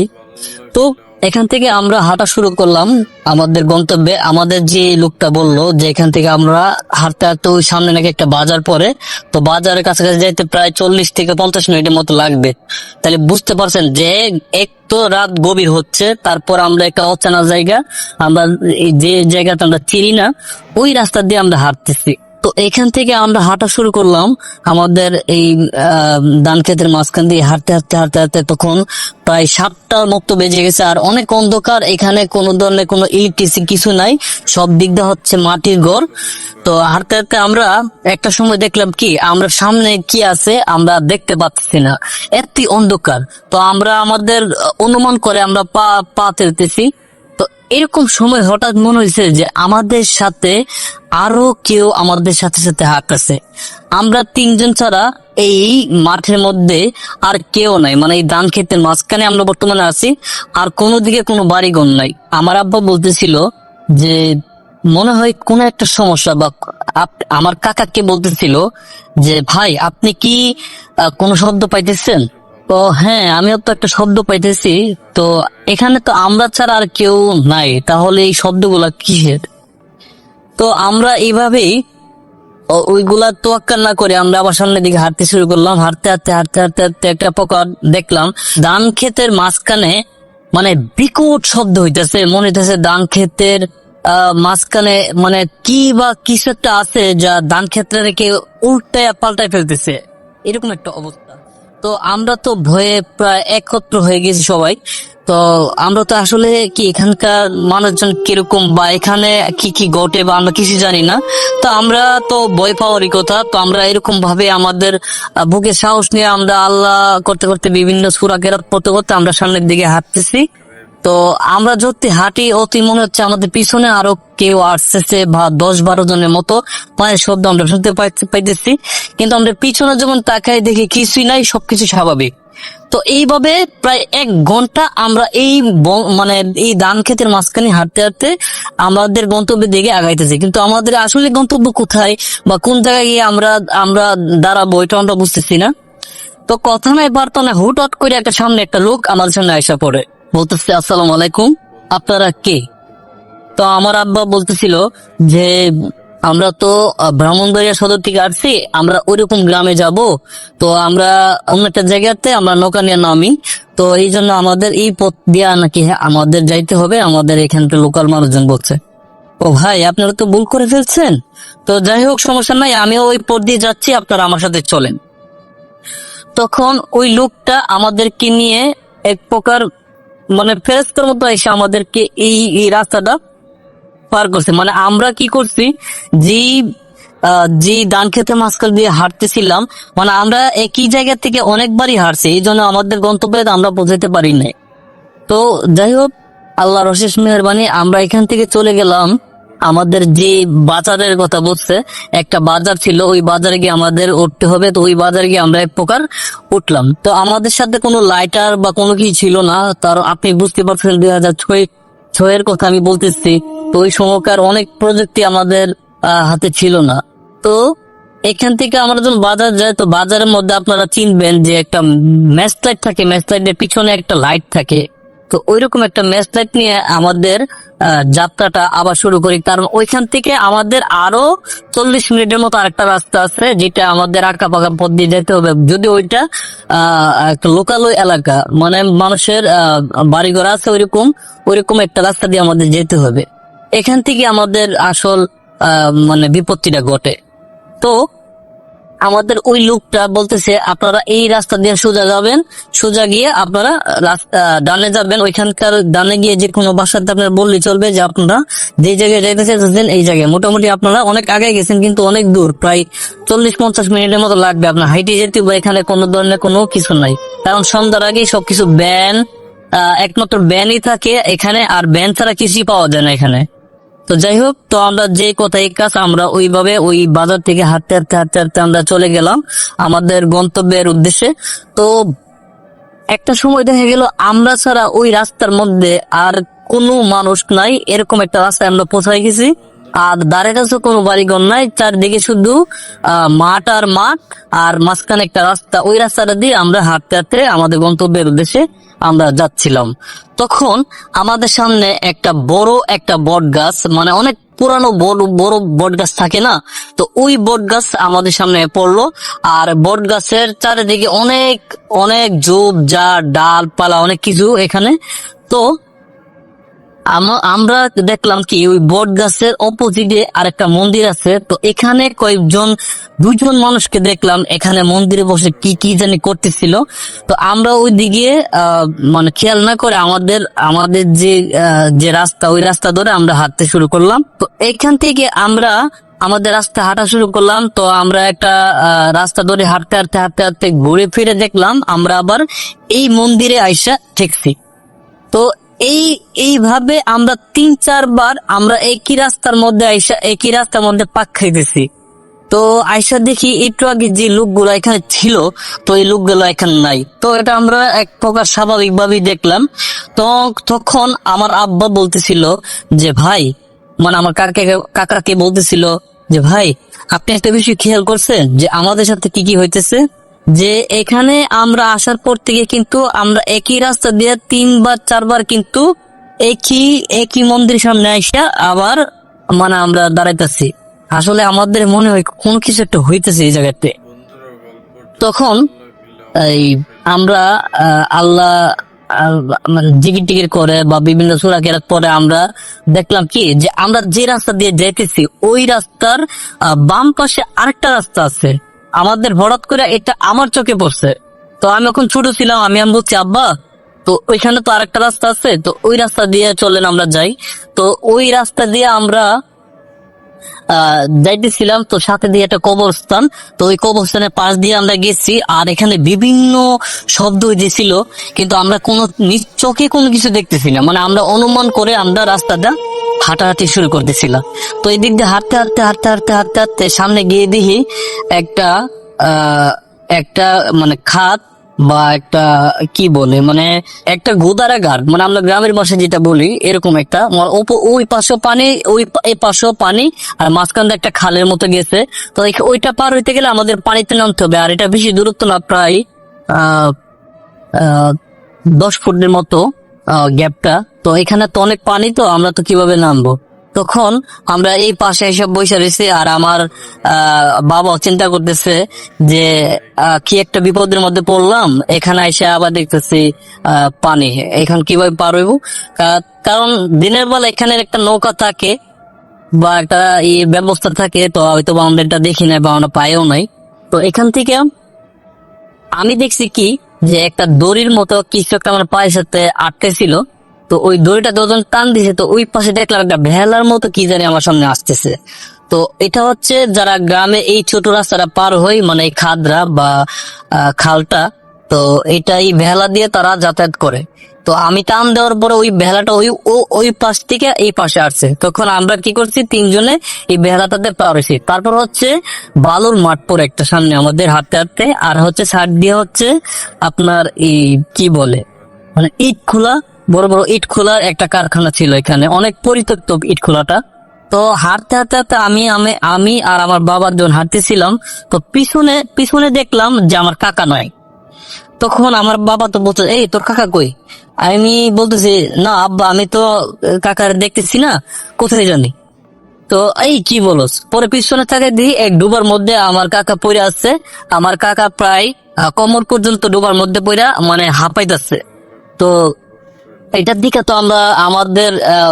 তো এখান থেকে আমরা হাঁটা শুরু করলাম আমাদের গন্তব্যে। আমাদের যে লোকটা বললো যে এখান থেকে আমরা হাঁটতে হাঁটতে ওই সামনে নাকি একটা বাজার পড়ে, তো বাজারের কাছাকাছি যাইতে প্রায় 40 থেকে 50 মিনিটের মতো লাগবে। তাহলে বুঝতে পারছেন যে এক তো রাত গভীর হচ্ছে, তারপর আমরা একটা অচেনা জায়গা, আমরা যে জায়গাটা আমরা চিনি না, ওই রাস্তা দিয়ে আমরা হাঁটতেছি। তো এখান থেকে আমরা হাঁটা শুরু করলাম আমাদের এই ধান ক্ষেতের মাঝখান দিয়ে হাঁটতে হাঁটতে হাঁটতে হাঁটতে তখন প্রায় 7টার মতো বেজে গেছে। আর অনেক অন্ধকার, এখানে কোনো ধরনের কোনো ইলেকট্রিসিটি কিছু নাই, সব দিক দিয়ে হচ্ছে মাটির ঘর। তো হাঁটতে হাঁটতে আমরা একটা সময় দেখলাম কি, আমরা সামনে কি আছে আমরা দেখতে পাচ্ছি না, এত অন্ধকার। তো আমরা আমাদের অনুমান করে আমরা পা ফেলতেছি। তো এরকম সময় হঠাৎ মনে হয়েছে যে আমাদের সাথে আরো কেউ আমাদের সাথে সাথে হাঁটতেছে। আমরা 3 জন ছাড়া এই মাঠের মধ্যে আর কেউ নাই, মানে এই ধান ক্ষেতের মাঝখানে আমরা বর্তমানে আছি, আর কোনো দিকে কোনো বাড়িঘর নাই। আমার আব্বা বলতেছিল যে মনে হয় কোনো একটা সমস্যা, বা আমার কাকাকে বলতেছিল যে ভাই আপনি কি কোনো শব্দ পাইতেছেন? তো হ্যাঁ, আমিও তো একটা শব্দ পাইতেছি। তো এখানে তো আমরা ছাড়া আর কেউ নাই, তাহলে এই শব্দগুলা কিসের? তো আমরা এইভাবেই ওইগুলা তোয়াক্কা না করে আমরা আবার সামনের দিকে হাঁটতে শুরু করলাম। হাঁটতে হাঁটতে হাঁটতে হাঁটতে হাঁটতে একটা প্রকার দেখলাম ধান ক্ষেতের মাঝখানে মানে বিকট শব্দ হইতেছে, মনে হইতেছে ধান ক্ষেতের মাঝখানে মানে কি বা কিছু একটা আছে যা ধান ক্ষেত্রে রেখে উল্টায় পাল্টায় ফেলতেছে, এরকম একটা অবস্থা। তো আমরা তো ভয়ে প্রায় একত্র হয়ে গেছি সবাই। তো আমরা তো আসলে কি এখানকার মানুষজন কিরকম বা এখানে কি কি ঘটে বা আমরা কিছু জানি না। তো আমরা তো ভয় পাওয়ারই কথা। তো আমরা এরকম ভাবে আমাদের বুকে সাহস নিয়ে আমরা আল্লাহ করতে করতে বিভিন্ন সূরা কেরাত পড়তে করতে আমরা সামনের দিকে হাঁটতেছি। তো আমরা যত হাঁটি অতি মনে হচ্ছে আমাদের পিছনে আরো কেউ আসতেছে, বা 10-12 জনের মতো পায়ের শব্দ আমরা শুনতে পাইতেছি। কিন্তু আমরা পিছনে যখন তাকাই দেখি কিছুই নাই, সবকিছু স্বাভাবিক। তো এইভাবে প্রায় 1 ঘন্টা আমরা মানে এই ধান ক্ষেতের মাঝখানে হাঁটতে হাঁটতে আমাদের গন্তব্যের দিকে আগাইতেছি। কিন্তু আমাদের আসলে গন্তব্য কোথায় বা কোন জায়গায় গিয়ে আমরা দাঁড়াবো এটা আমরা বুঝতেছি না। তো কথা নাই বার্তা না, হুটহাট করে সামনে একটা লোক আমার সামনে আইসা পড়ে, বলতেছে আসসালামু আলাইকুম, আপনারা কে? তো আমার আব্বা বলতেছিল যে আমরা তো ব্রাহ্মণবাড়িয়া সদর থেকে আসছি, আমরা ওইরকম গ্রামে যাব, তো আমরা অন্য একটা জায়গাতে আমরা নৌকা নিয়ে নামি, তো এই জন্য আমাদের এই পথ দিয়ে নাকি আমাদের যাইতে হবে, আমাদের এখানকার লোকাল মানুষজন বলছে। ও ভাই, আপনারা তো ভুল করে ফেলছেন। তো যাই হোক, সমস্যা নাই, আমিও ওই পথ দিয়ে যাচ্ছি, আপনারা আমার সাথে চলেন। তখন ওই লোকটা আমাদেরকে নিয়ে এক প্রকার মানে ফেরেশতার মতো এসে আমাদেরকে এই রাস্তাটা পার করছে। মানে আমরা কি করছি, যেই যে ধান খেতে মাঝখান দিয়ে হাঁটতেছিলাম, মানে আমরা একই জায়গা থেকে অনেকবারই হাঁটছি, এই জন্য আমাদের গন্তব্যে আমরা পৌঁছাতে পারি নাই। তো যাই হোক, আল্লাহর অশেষ মেহেরবানি, আমরা এখান থেকে চলে গেলাম। আমাদের যে বাজারের কথা বলছে, একটা বাজার ছিল, ওই বাজারে গিয়ে আমাদের উঠতে হবে। তো ওই বাজারে গিয়ে আমরা এক প্রকার উঠলাম। তো আমাদের সাথে কোনো লাইটার বা কোনো কিছু ছিল না। তার আপনি বুঝতে পারছেন 2006 কথা আমি বলতেছি। তো ওই সময়কার অনেক প্রযুক্তি আমাদের হাতে ছিল না। তো এখান থেকে আমরা যখন বাজার যাই, তো বাজারের মধ্যে আপনারা চিনবেন যে একটা ম্যাচ লাইট থাকে, ম্যাচ লাইটের পিছনে একটা লাইট থাকে। তো ওইরকম একটা ম্যাচ লাইট নিয়ে আমাদের যাত্রাটা আবার শুরু করি। কারণ ওইখান থেকে আমাদের আরো 40 মিনিটের মতো আরেকটা রাস্তা আছে, যেটা আমাদের আঁকা পাকা পথ দিয়ে যেতে হবে। যদি ওইটা একটা লোকালয় এলাকা, মানে মানুষের বাড়িঘর আছে, ওইরকম একটা রাস্তা দিয়ে আমাদের যেতে হবে। এখান থেকে আমাদের আসল মানে বিপত্তিটা ঘটে। তো আমাদের ওই লোকটা বলতেছে আপনারা এই রাস্তা দিয়ে সোজা যাবেন, সোজা গিয়ে আপনারা ডানে যাবেন। ওইখানকার ডানে গিয়ে যে কোনো বাসাতে আপনারা বললে চলবে যে আপনারা যে জায়গায় যাইতে চাইতেছেন এই জায়গায়। মোটামুটি আপনারা অনেক আগে গেছেন, কিন্তু অনেক দূর, প্রায় 40-50 মিনিটের মতো লাগবে আপনার হাইটে যেতে। বা এখানে কোনো ধরনের কোনো কিছু নাই, কারণ সন্ধ্যার আগেই সবকিছু ব্যান, একমাত্র ব্যানই থাকে এখানে, আর ব্যান ছাড়া কিছুই পাওয়া যায় না এখানে। তো যাই হোক, তো আমরা যে কথাই কাজ, আমরা ওইভাবে ওই বাজার থেকে হাঁটতে হাঁটতে হাঁটতে হাঁটতে আমরা চলে গেলাম আমাদের গন্তব্যের উদ্দেশ্যে। তো একটা সময় দেখা গেল আমরা ছাড়া ওই রাস্তার মধ্যে আর কোনো মানুষ নাই, এরকম একটা রাস্তায় আমরা পৌঁছাই গেছি। আর ধারে কাছে কোনো বাড়িঘর নাই, চারদিকে শুধু মাঠ আর মাঠ, আর মাঝখানে একটা রাস্তা। ওই রাস্তাটা দিয়ে আমরা হাঁটতে হাঁটতে আমাদের গন্তব্যের উদ্দেশ্যে আমরা যাচ্ছিলাম। তখন আমাদের সামনে একটা বড় একটা বট গাছ, মানে অনেক পুরানো বড় বড় বট গাছ থাকে না, তো ওই বট গাছ আমাদের সামনে পড়লো। আর বট গাছের চারিদিকে অনেক অনেক ঝোপ ঝাড় ডালপালা অনেক কিছু এখানে। তো আমরা দেখলাম কি ওই বট গাছের অপোজিটে আরেকটা মন্দির আছে। তো এখানে দুজন মানুষকে দেখলাম এখানে মন্দিরে বসে কি কি জানি করতেছিল। তো আমরা ওই দিকে মানে খেয়াল না করে আমাদের যে রাস্তা, ওই রাস্তা ধরে আমরা হাঁটতে শুরু করলাম। তো এখান থেকে আমরা আমাদের রাস্তা হাঁটা শুরু করলাম। তো আমরা একটা রাস্তা ধরে হাঁটতে হাঁটতে হাঁটতে হাঁটতে ঘুরে ফিরে দেখলাম আমরা আবার এই মন্দিরে আইসা ঠেকছি। তো এইভাবে আমরা 3-4 বার আমরা একই রাস্তার মধ্যে পাক খাইতেছি। তো আইসা দেখি একটু আগে যে লোকগুলো এখানে ছিল, তো এই লোকগুলো এখানে নাই। তো এটা আমরা এক প্রকার স্বাভাবিকভাবেই দেখলাম। তো তখন আমার আব্বা বলতেছিল যে ভাই, মানে আমার কাকাকে বলতেছিল যে ভাই, আপনি একটা বিষয় খেয়াল করছেন যে আমাদের সাথে কি কি হইতেছে? যে এখানে আমরা আসার পর থেকে কিন্তু আমরা একই রাস্তা দিয়ে 3-4 বার কিন্তু একই মন্দির সামনে আইসা আবার মানে আমরা দাঁড়াইতেছি। আসলে আমাদের মনে হয় কোন কিছু একটা হইতেছে এই জায়গাতে। তখন এই আমরা আল্লাহ মানে জিকির টিকির করে বা বিভিন্ন সূরা কেরাত পরে আমরা দেখলাম কি যে আমরা যে রাস্তা দিয়ে যাইতেছি ওই রাস্তার বাম পাশে আরেকটা রাস্তা আছে। আমাদের হঠাৎ করে এটা আমার চোখে পড়ছে। তো আমি এখন ছোট ছিলাম, আমি বলছি আব্বা, তো ওইখানে তো আরেকটা রাস্তা আছে, তো ওই রাস্তা দিয়ে চলেন আমরা যাই। তো ওই রাস্তা দিয়ে আমরা যাইতেছিলাম। তো সাথে দিয়ে একটা কবরস্থান, তো ওই কবরস্থানের পাশ দিয়ে আমরা গেছি। আর এখানে বিভিন্ন শব্দ হইতেছিল, কিন্তু আমরা কোনো নিজ চোখে কোনো কিছু দেখতেছি না। মানে আমরা অনুমান করে আমরা রাস্তাটা হাঁটাহাঁটি শুরু করতেছিলাম। তো এই দিক দিয়ে হাঁটতে হাঁটতে হাঁটতে হাঁটতে হাঁটতে হাঁটতে সামনে গিয়ে দেখি একটা মানে খাত বা একটা কি বলে, মানে একটা গোদারাঘাট, মানে আমরা গ্রামের ভাষায় যেটা বলি এরকম একটা। ওই পাশেও পানি, এই পাশেও পানি, আর মাঝখান একটা খালের মতো গেছে। তো ওইটা পার হইতে গেলে আমাদের পানিতে নামতে হবে। আর এটা বেশি দূরত্ব না, প্রায় 10 ফুটের মতো গ্যাপটা। তো এখানে তো অনেক পানি, তো আমরা তো কিভাবে নামবো? তখন আমরা এই পাশে এসব বসে রয়েছি। আর আমার বাবা চিন্তা করতেছে যে কি একটা বিপদের মধ্যে পড়লাম, এখানে এসে আবার দেখতেছি পানি, এখন কিভাবে পার হইব? কারণ দিনের বেলা এখানে একটা নৌকা থাকে বা একটা ব্যবস্থা থাকে, তো হয়তো আমরা এটা দেখি নাই বা আমরা পাইও নাই। তো এখান থেকে আমি দেখছি কি যে একটা দড়ির মতো কিছু একটা আমার পায়ের সাথে আটকে ছিল। তো ওই দড়িটা যখন টান দিছে, তো ওই পাশে দেখলাম একটা ভেলার মতো কি জানি আমার সামনে আসতেছে। তো এটা হচ্ছে যারা গ্রামে এই ছোট রাস্তাটা পার হয়, মানে এই খাদরা বা খালটা, তো এটাই ভেলা দিয়ে তারা যাতায়াত করে। তো আমি টান দেওয়ার পরে ওই ভেলাটা ওই পাশ থেকে এই পাশে আসছে। তখন আমরা কি করছি, তিনজনে এই ভেলাটাতে পার হয়েছি। তারপর হচ্ছে বালুর মাঠ পরে একটা সামনে আমাদের হাঁটতে হাঁটতে, আর হচ্ছে সাইড দিয়ে হচ্ছে আপনার এই কি বলে মানে ইট খোলা, বড় বড় ইট খোলার একটা কারখানা ছিল এখানে, অনেক পরিত্যক্ত ইট খোলাটা। তো হাঁটতে হাঁটতে হাঁটতে আমি আমি আমি আর আমার বাবার জন হাঁটতেছিলাম। তো পিছনে পিছনে দেখলাম যে আমার কাকা নয়। তখন আমার বাবা তো বলছে, এই তোর কাকা কই? আমি বলতেছি, না আব্বা, আমি তো কাকার দেখতেছি না, কোথায় জানি। তো এই কি বলস? পরে পিছনে থাকে দিই এক ডুবার মধ্যে আমার কাকা পড়ে আছে। আমার কাকা প্রায় কোমর পর্যন্ত ডুবার মধ্যে পড়া মানে হাঁপাইতেছে। তো এটার দিকে তো আমরা আমাদের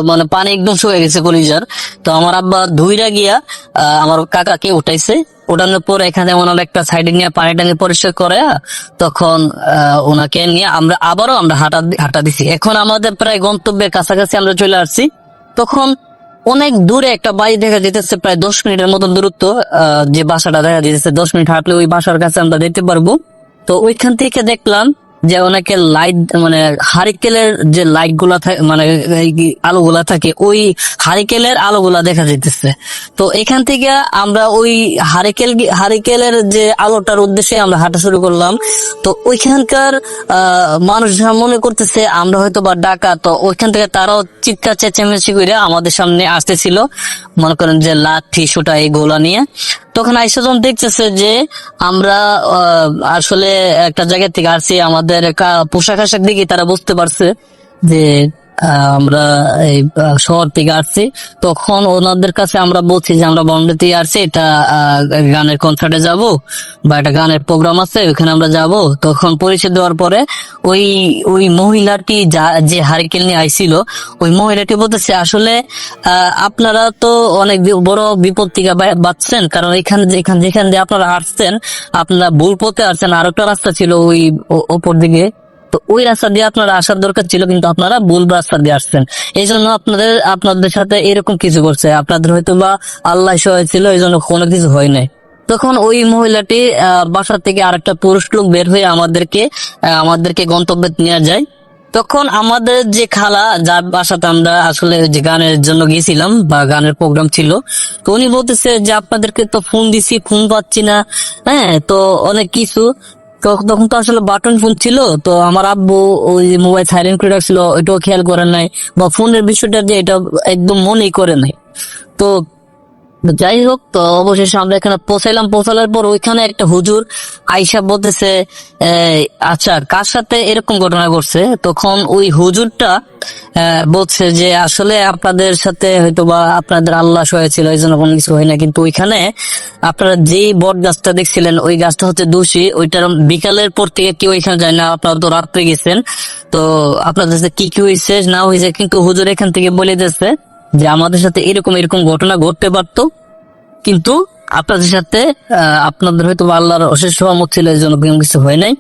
মানে পানি একদম শুয়ে গেছে কলিজার। তো আমার আব্বা ধুইরা গিয়া আমার কাকাকে উঠাইছে। ওঠানোর পর এখানে ওনার একটা সাইডে নিয়ে পানি টানি পরিষ্কার করে তখন ওনাকে নিয়ে আমরা হাঁটা দিছি। এখন আমাদের প্রায় গন্তব্যের কাছাকাছি আমরা চলে আসছি। তখন অনেক দূরে একটা বাড়ি দেখা যেতেছে, প্রায় 10 মিনিটের মতন দূরত্ব। যে বাসাটা দেখা যেতেছে 10 মিনিট হাঁটলে ওই বাসার কাছে আমরা যেতে পারবো। তো ওইখান থেকে দেখলাম যে অনেকে লাইট, মানে হারিকেলের যে লাইট গুলা থাকে, মানে আলো গুলা থাকে, ওই হারিকেলের আলো গুলা দেখা যাইতেছে। তো এখান থেকে আমরা ওই হারিকেলের যে আলোটার উদ্দেশ্যে আমরা হাঁটা শুরু করলাম। তো ওইখানকার মানুষরা মনে করতেছে আমরা হয়তো বা ডাকাত। তো ওইখান থেকে তারাও চিৎকার চেঁচামেচি করে আমাদের সামনে আসতেছিল, মনে করেন যে লাঠি সোটা এইগুলা নিয়ে। তখন আইসা যখন দেখতেছে যে আমরা আসলে একটা জায়গা থেকে আসছি, আমাদের পোশাক আশাক দেখে তারা বুঝতে পারছে যে আমরা এই শহর থেকে আসছি। তখন ওনাদের কাছে আমরা বলছি যে আমরা বম্বে থেকে আসছি, এটা গানের কনসার্টে যাব বা একটা গানের প্রোগ্রাম আছে, ওখানে আমরা যাব। তখন পরিচয় দেওয়ার পরে ওই ওই মহিলাটি যে হারিকেল নিয়ে আইছিল, ওই মহিলাটি বলতেছে, আসলে আপনারা তো অনেক বড় বিপদ থেকে বাঁচছেন, কারণ যেখান দিয়ে আপনারা আসছেন, আপনারা ভুল পথে আসছেন। আর একটা রাস্তা ছিল ওই ওপর দিকে, তো ওই রাস্তা দিয়ে আপনারা আসার দরকার ছিল, কিন্তু আপনারা ভুল রাস্তা দিয়ে আসছেন। এই জন্য আপনাদের সাথে এরকম কিছু করছে। আপনাদের হয়তো বা আল্লাহ সহায় ছিল, এই জন্য কোনো কিছু হয় নাই। তখন ওই মহিলাটি বাসা থেকে আরেকটা পুরুষ লোক বের হয়ে আমাদেরকে গন্তব্যে নিয়ে যায়। তখন আমাদের যে খালা, যার বাসাতে আমরা আসলে যে গানের জন্য গেছিলাম বা গানের প্রোগ্রাম ছিল, তো উনি বলতেছে যে আপনাদেরকে তো ফোন দিছি, ফোন পাচ্ছি না। হ্যাঁ, তো অনেক কিছু। তখন তো আসলে বাটন ফোন ছিল, তো আমার আব্বু ওই মোবাইল সাইলেন্ট করে রাখছিল, ওইটাও খেয়াল করেন নাই, বা ফোনের বিষয়টা যে এটা একদম মনেই করে নাই। তো যাই হোক, তো অবশেষে আমরা এখানে পৌঁছানোর পর ওইখানে একটা হুজুর আইসা বলতেছে, আচ্ছা কার সাথে এরকম ঘটনা ঘটছে? তখন ওই হুজুরটা বলছে যে আসলে আপনাদের সাথে হয়তো বা আপনাদের আল্লাহ সহায় ছিল, এই জন্য কোনো কিছু হয় না। কিন্তু ওইখানে আপনারা যেই বট গাছটা দেখছিলেন, ওই গাছটা হচ্ছে দোষী। ওইটার বিকালের পর থেকে কেউ এখানে যায় না, আপনারা তো রাত্রে গেছেন। তো আপনাদের সাথে কি কি হয়েছে না হয়েছে, কিন্তু হুজুর এখান থেকে বলে দিচ্ছে যে আমাদের সাথে এরকম এরকম ঘটনা ঘটতে পারতো, কিন্তু আপনাদের সাথে আপনাদের হয়তো আল্লাহর অশেষ সহমত ছিল, এই জন্য কোনো কিছু হয় নাই।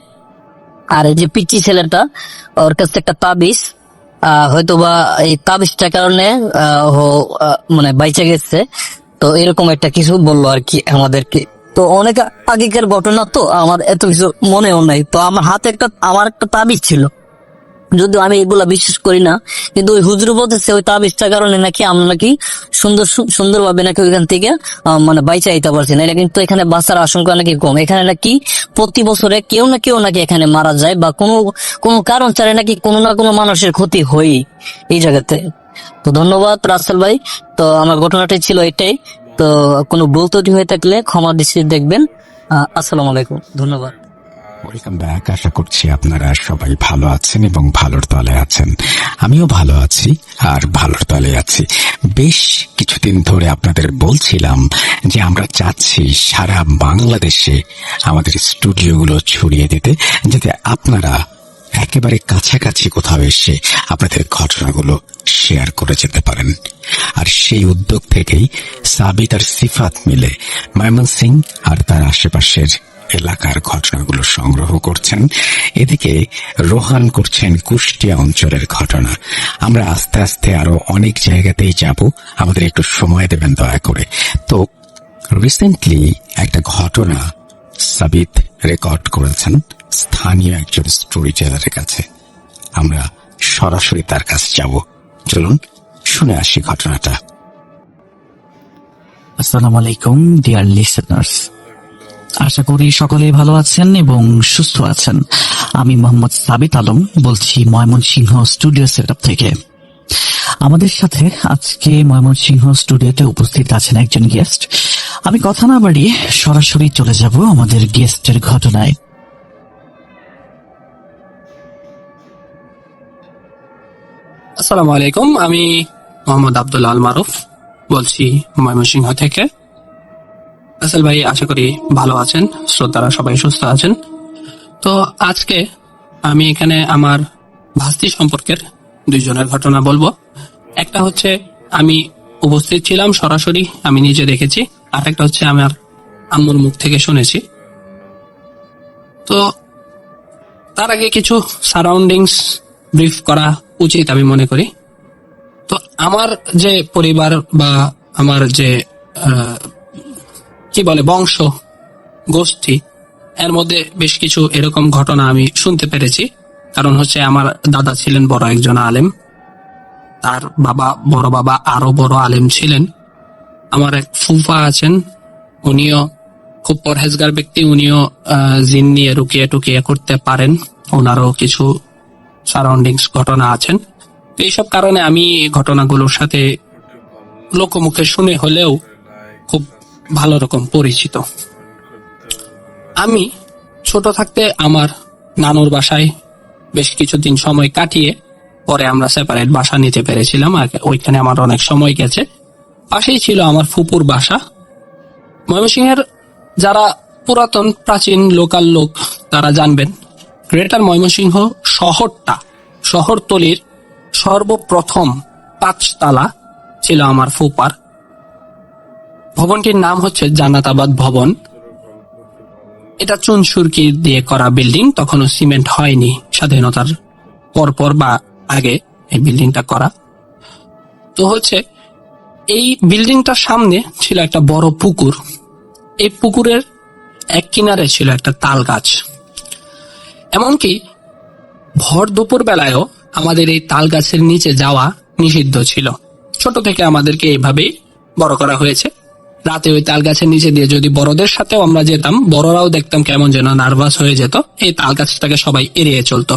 আর এই যে পিচ্চি ছেলেটা, ওর কাছে একটা তাবিজ, হয়তোবা এই তাবিজটার কারণে মানে বাইচে গেছে। তো এরকম একটা কিছু বললো আর কি আমাদেরকে। তো অনেক আগেকার ঘটনা, তো আমার এত কিছু মনেও নাই। তো আমার হাতে আমার একটা তাবিজ ছিল, যদিও আমি এগুলা বিশ্বাস করি না, কিন্তু ওই হুজুর বলতেছে ওই তাবিজটার কারণে নাকি আমরা নাকি সুন্দরভাবে নাকি ওইখান থেকে মানে বাইচা আইতে পারছি না। এটা কিন্তু এখানে বাঁচার আশঙ্কা নাকি কম। এখানে নাকি প্রতি বছরে কেউ না কেউ নাকি এখানে মারা যায়, বা কোনো কারণ ছাড়া নাকি কোনো না কোনো মানুষের ক্ষতি হয় এই জায়গাতে। তো ধন্যবাদ রাসেল ভাই। তো আমার ঘটনাটাই ছিল এটাই। তো কোনো ভুল ত্রুটি হয়ে থাকলে ক্ষমা দৃষ্টিতে দেখবেন। আসসালামু আলাইকুম, ধন্যবাদ। Welcome back. আশা করছি আপনারা সবাই ভালো আছেন এবং ভালোর তলে আছেন। আমিও ভালো আছি আর ভালোর তলে আছি। বেশ কিছুদিন ধরে আপনাদের বলছিলাম যে আমরা চাচ্ছি সারা বাংলাদেশে আমাদের স্টুডিওগুলো ছড়িয়ে দিতে, যাতে আপনারা একেবারে কাছাকাছি কোথাও এসে আপনাদের ঘটনাগুলো শেয়ার করে যেতে পারেন। আর সেই উদ্যোগ থেকেই সাবিত আর সিফাত মিলে ময়মনসিংহ আর তার আশেপাশের এলাকার ঘটনাগুলো সংগ্রহ করছেন, এদিকে রোহান করছেন কুষ্টিয়া অঞ্চলের ঘটনা। আমরা আস্তে আস্তে আরো অনেক জায়গাতেই যাব, আমাদের একটু সময় দেবেন দয়া করে। তো রিসেন্টলি একটা ঘটনা সাবিত রেকর্ড করেছেন স্থানীয় একজন স্টোরি টেলারের কাছে। আমরা সরাসরি তার কাছে যাব, চলুন শুনে আসি ঘটনাটা। আসসালামু আলাইকুম ডিয়ার লিসেনার্স, আশা করি সকলেই ভালো আছেন এবং সুস্থ আছেন। আমি মোহাম্মদ সাবিত আলম বলছি ময়মনসিংহ স্টুডিও সেটআপ থেকে। আমাদের সাথে আজকে ময়মনসিংহ স্টুডিওতে উপস্থিত আছেন একজন গেস্ট। আমি কথা না বাড়িয়ে সরাসরি চলে যাব আমাদের গেস্টের ঘটনায়। আসসালামু আলাইকুম, আমি মোহাম্মদ আব্দুল আল মারুফ বলছি ময়মনসিংহ থেকে। রাসেল ভাই, আশা করি ভালো আছেন, শ্রোতারা সবাই সুস্থ আছেন। তো আজকে আমি এখানে আমার ভাস্তি সম্পর্কের দুইজনের ঘটনা বলবো। একটা হচ্ছে আমি উপস্থিত ছিলাম, সরাসরি আমি নিজে দেখেছি, আর একটা হচ্ছে আমার আম্মুর মুখ থেকে শুনেছি। তো তার আগে কিছু সারাউন্ডিংস ব্রিফ করা উচিত আমি মনে করি। তো আমার যে পরিবার বা আমার যে কি বলে বংশ গোষ্ঠী, এর মধ্যে বেশ কিছু এরকম ঘটনা আমি শুনতে পেরেছি। কারণ হচ্ছে আমার দাদা ছিলেন বড় একজন আলেম, তার বড় বাবা আরো বড় আলেম ছিলেন। আমার এক ফুফা আছেন, উনিও খুব পরহেজগার ব্যক্তি, উনিও জিন নিয়ে রুকিয়ে টুকিয়ে করতে পারেন, ওনারও কিছু সারাউন্ডিংস ঘটনা আছেন। এইসব কারণে আমি ঘটনাগুলোর সাথে লোকমুখে শুনে হলেও খুব ভালো রকম পরিচিত। আমি ছোট থাকতে আমার নানুর বাসায় বেশ কিছুদিন সময় কাটিয়ে পরে আমরা সেপারেট বাসা নিতে পেরেছিলাম, আর ওইখানে আমার অনেক সময় গেছে। পাশেই ছিল আমার ফুপুর বাসা। ময়মনসিংহের যারা পুরাতন প্রাচীন লোকাল লোক তারা জানবেন, গ্রেটার ময়মনসিংহ শহরতলির সর্বপ্রথম 5 তালা ছিল আমার ফুপার। ভবনটির নাম হচ্ছে জান্নাতাবাদ ভবন। এটা চুন সুরকি দিয়ে করা বিল্ডিং, তখনও সিমেন্ট হয়নি, স্বাধীনতার পরপর বা আগে এই বিল্ডিংটা করা। তো হচ্ছে এই বিল্ডিংটার সামনে ছিল একটা বড় পুকুর। এই পুকুরের এক কিনারে ছিল একটা তাল গাছ। এমনকি ভর দুপুর বেলায়ও আমাদের এই তাল গাছের নিচে যাওয়া নিষিদ্ধ ছিল। ছোট থেকে আমাদেরকে এইভাবেই বড় করা হয়েছে। রাতে ওই তাল গাছের নিচে দিয়ে যদি বড়দের সাথেও আমরা যেতাম, বড়রাও দেখতাম কেমন যেন নার্ভাস হয়ে যেত। এই তাল গাছটাকে সবাই এড়িয়ে চলতো।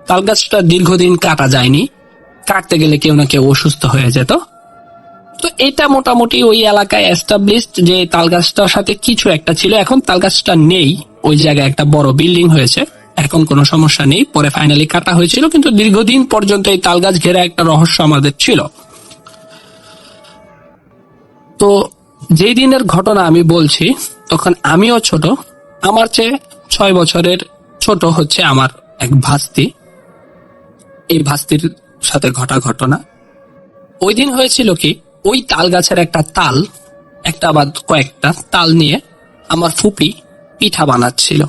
তাল গাছটা দীর্ঘদিন কাটা যায়নি, কাটতে গেলে কেউ না কেউ অসুস্থ হয়ে যেত। তো এটা মোটামুটি ওই এলাকায় এস্টাবলিশড যে তাল গাছটার সাথে কিছু একটা ছিল। এখন তাল গাছটা নেই, ওই জায়গায় একটা বড় বিল্ডিং হয়েছে, এখন কোনো সমস্যা নেই। পরে ফাইনালি কাটা হয়েছিল, কিন্তু দীর্ঘদিন পর্যন্ত এই তাল গাছ ঘেরা একটা রহস্য আমাদের ছিল। তো যেই দিনের ঘটনা আমি বলছি, তখন আমিও ছোট। আমার চেয়ে 6 বছরের ছোট হচ্ছে আমার এক ভাস্তি। এই ভাস্তির সাথে ঘটা ঘটনা ওই দিন হয়েছিল কি, ওই তাল গাছের একটা তাল, একটা বা কয়েকটা তাল নিয়ে আমার ফুপি পিঠা বানাচ্ছিল।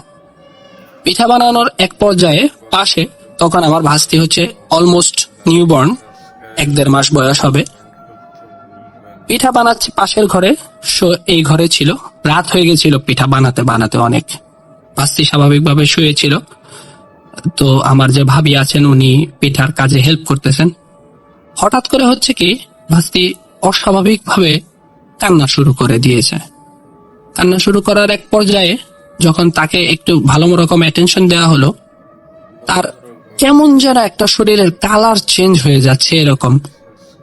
পিঠা বানানোর এক পর্যায়ে পাশে, তখন আমার ভাস্তি হচ্ছে অলমোস্ট নিউবর্ন, 1-1.5 মাস বয়স হবে। পিঠা বানাচ্ছে পাশের ঘরে, এই ঘরে ছিল। রাত হয়ে গেছিল পিঠা বানাতে বানাতে অনেক। ভাস্তি স্বাভাবিকভাবে শুয়েছিল। তো আমার যে ভাবি আছেন উনি পিঠার কাজে হেল্প করতেছেন। হঠাৎ করে হচ্ছে কি, ভাস্তি অস্বাভাবিকভাবে কান্না শুরু করে দিয়েছে। কান্না শুরু করার এক পর্যায়ে যখন তাকে একটু ভালো রকম অ্যাটেনশন দেওয়া হলো, তার কেমন যেন একটা শরীরের কালার চেঞ্জ হয়ে যাচ্ছে এরকম।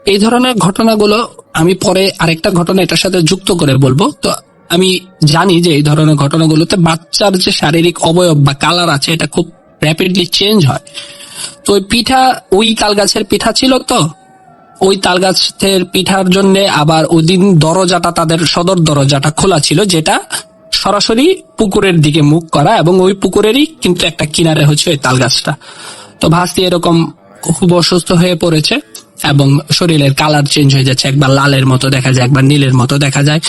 এই ধরনের ঘটনাগুলো আমি পরে আরেকটা ঘটনা এটার সাথে যুক্ত করে বলবো। তো আমি জানি যে এই ধরনের ঘটনাগুলোতে বাচ্চার যে শারীরিক অবয়ব বা কালার আছে এটা খুব র্যাপিডলি চেঞ্জ হয়। তো ওই পিঠা, ওই তাল গাছের পিঠা ছিল, তো ওই তাল গাছের পিঠার জন্য আবার ওই দিন দরজাটা, তাদের সদর দরজাটা খোলা ছিল, যেটা সরাসরি পুকুরের দিকে মুখ করা, এবং ওই পুকুরেরই কিন্তু একটা কিনারে হচ্ছে ওই তাল গাছটা। তো ভাস্তি এরকম খুব অসুস্থ হয়ে পড়েছে। এবং শরীরের কালার চেঞ্জ হয়ে যাচ্ছে, একবার লালের মতো দেখা যায়, একবার নীলের মতো দেখা যায়।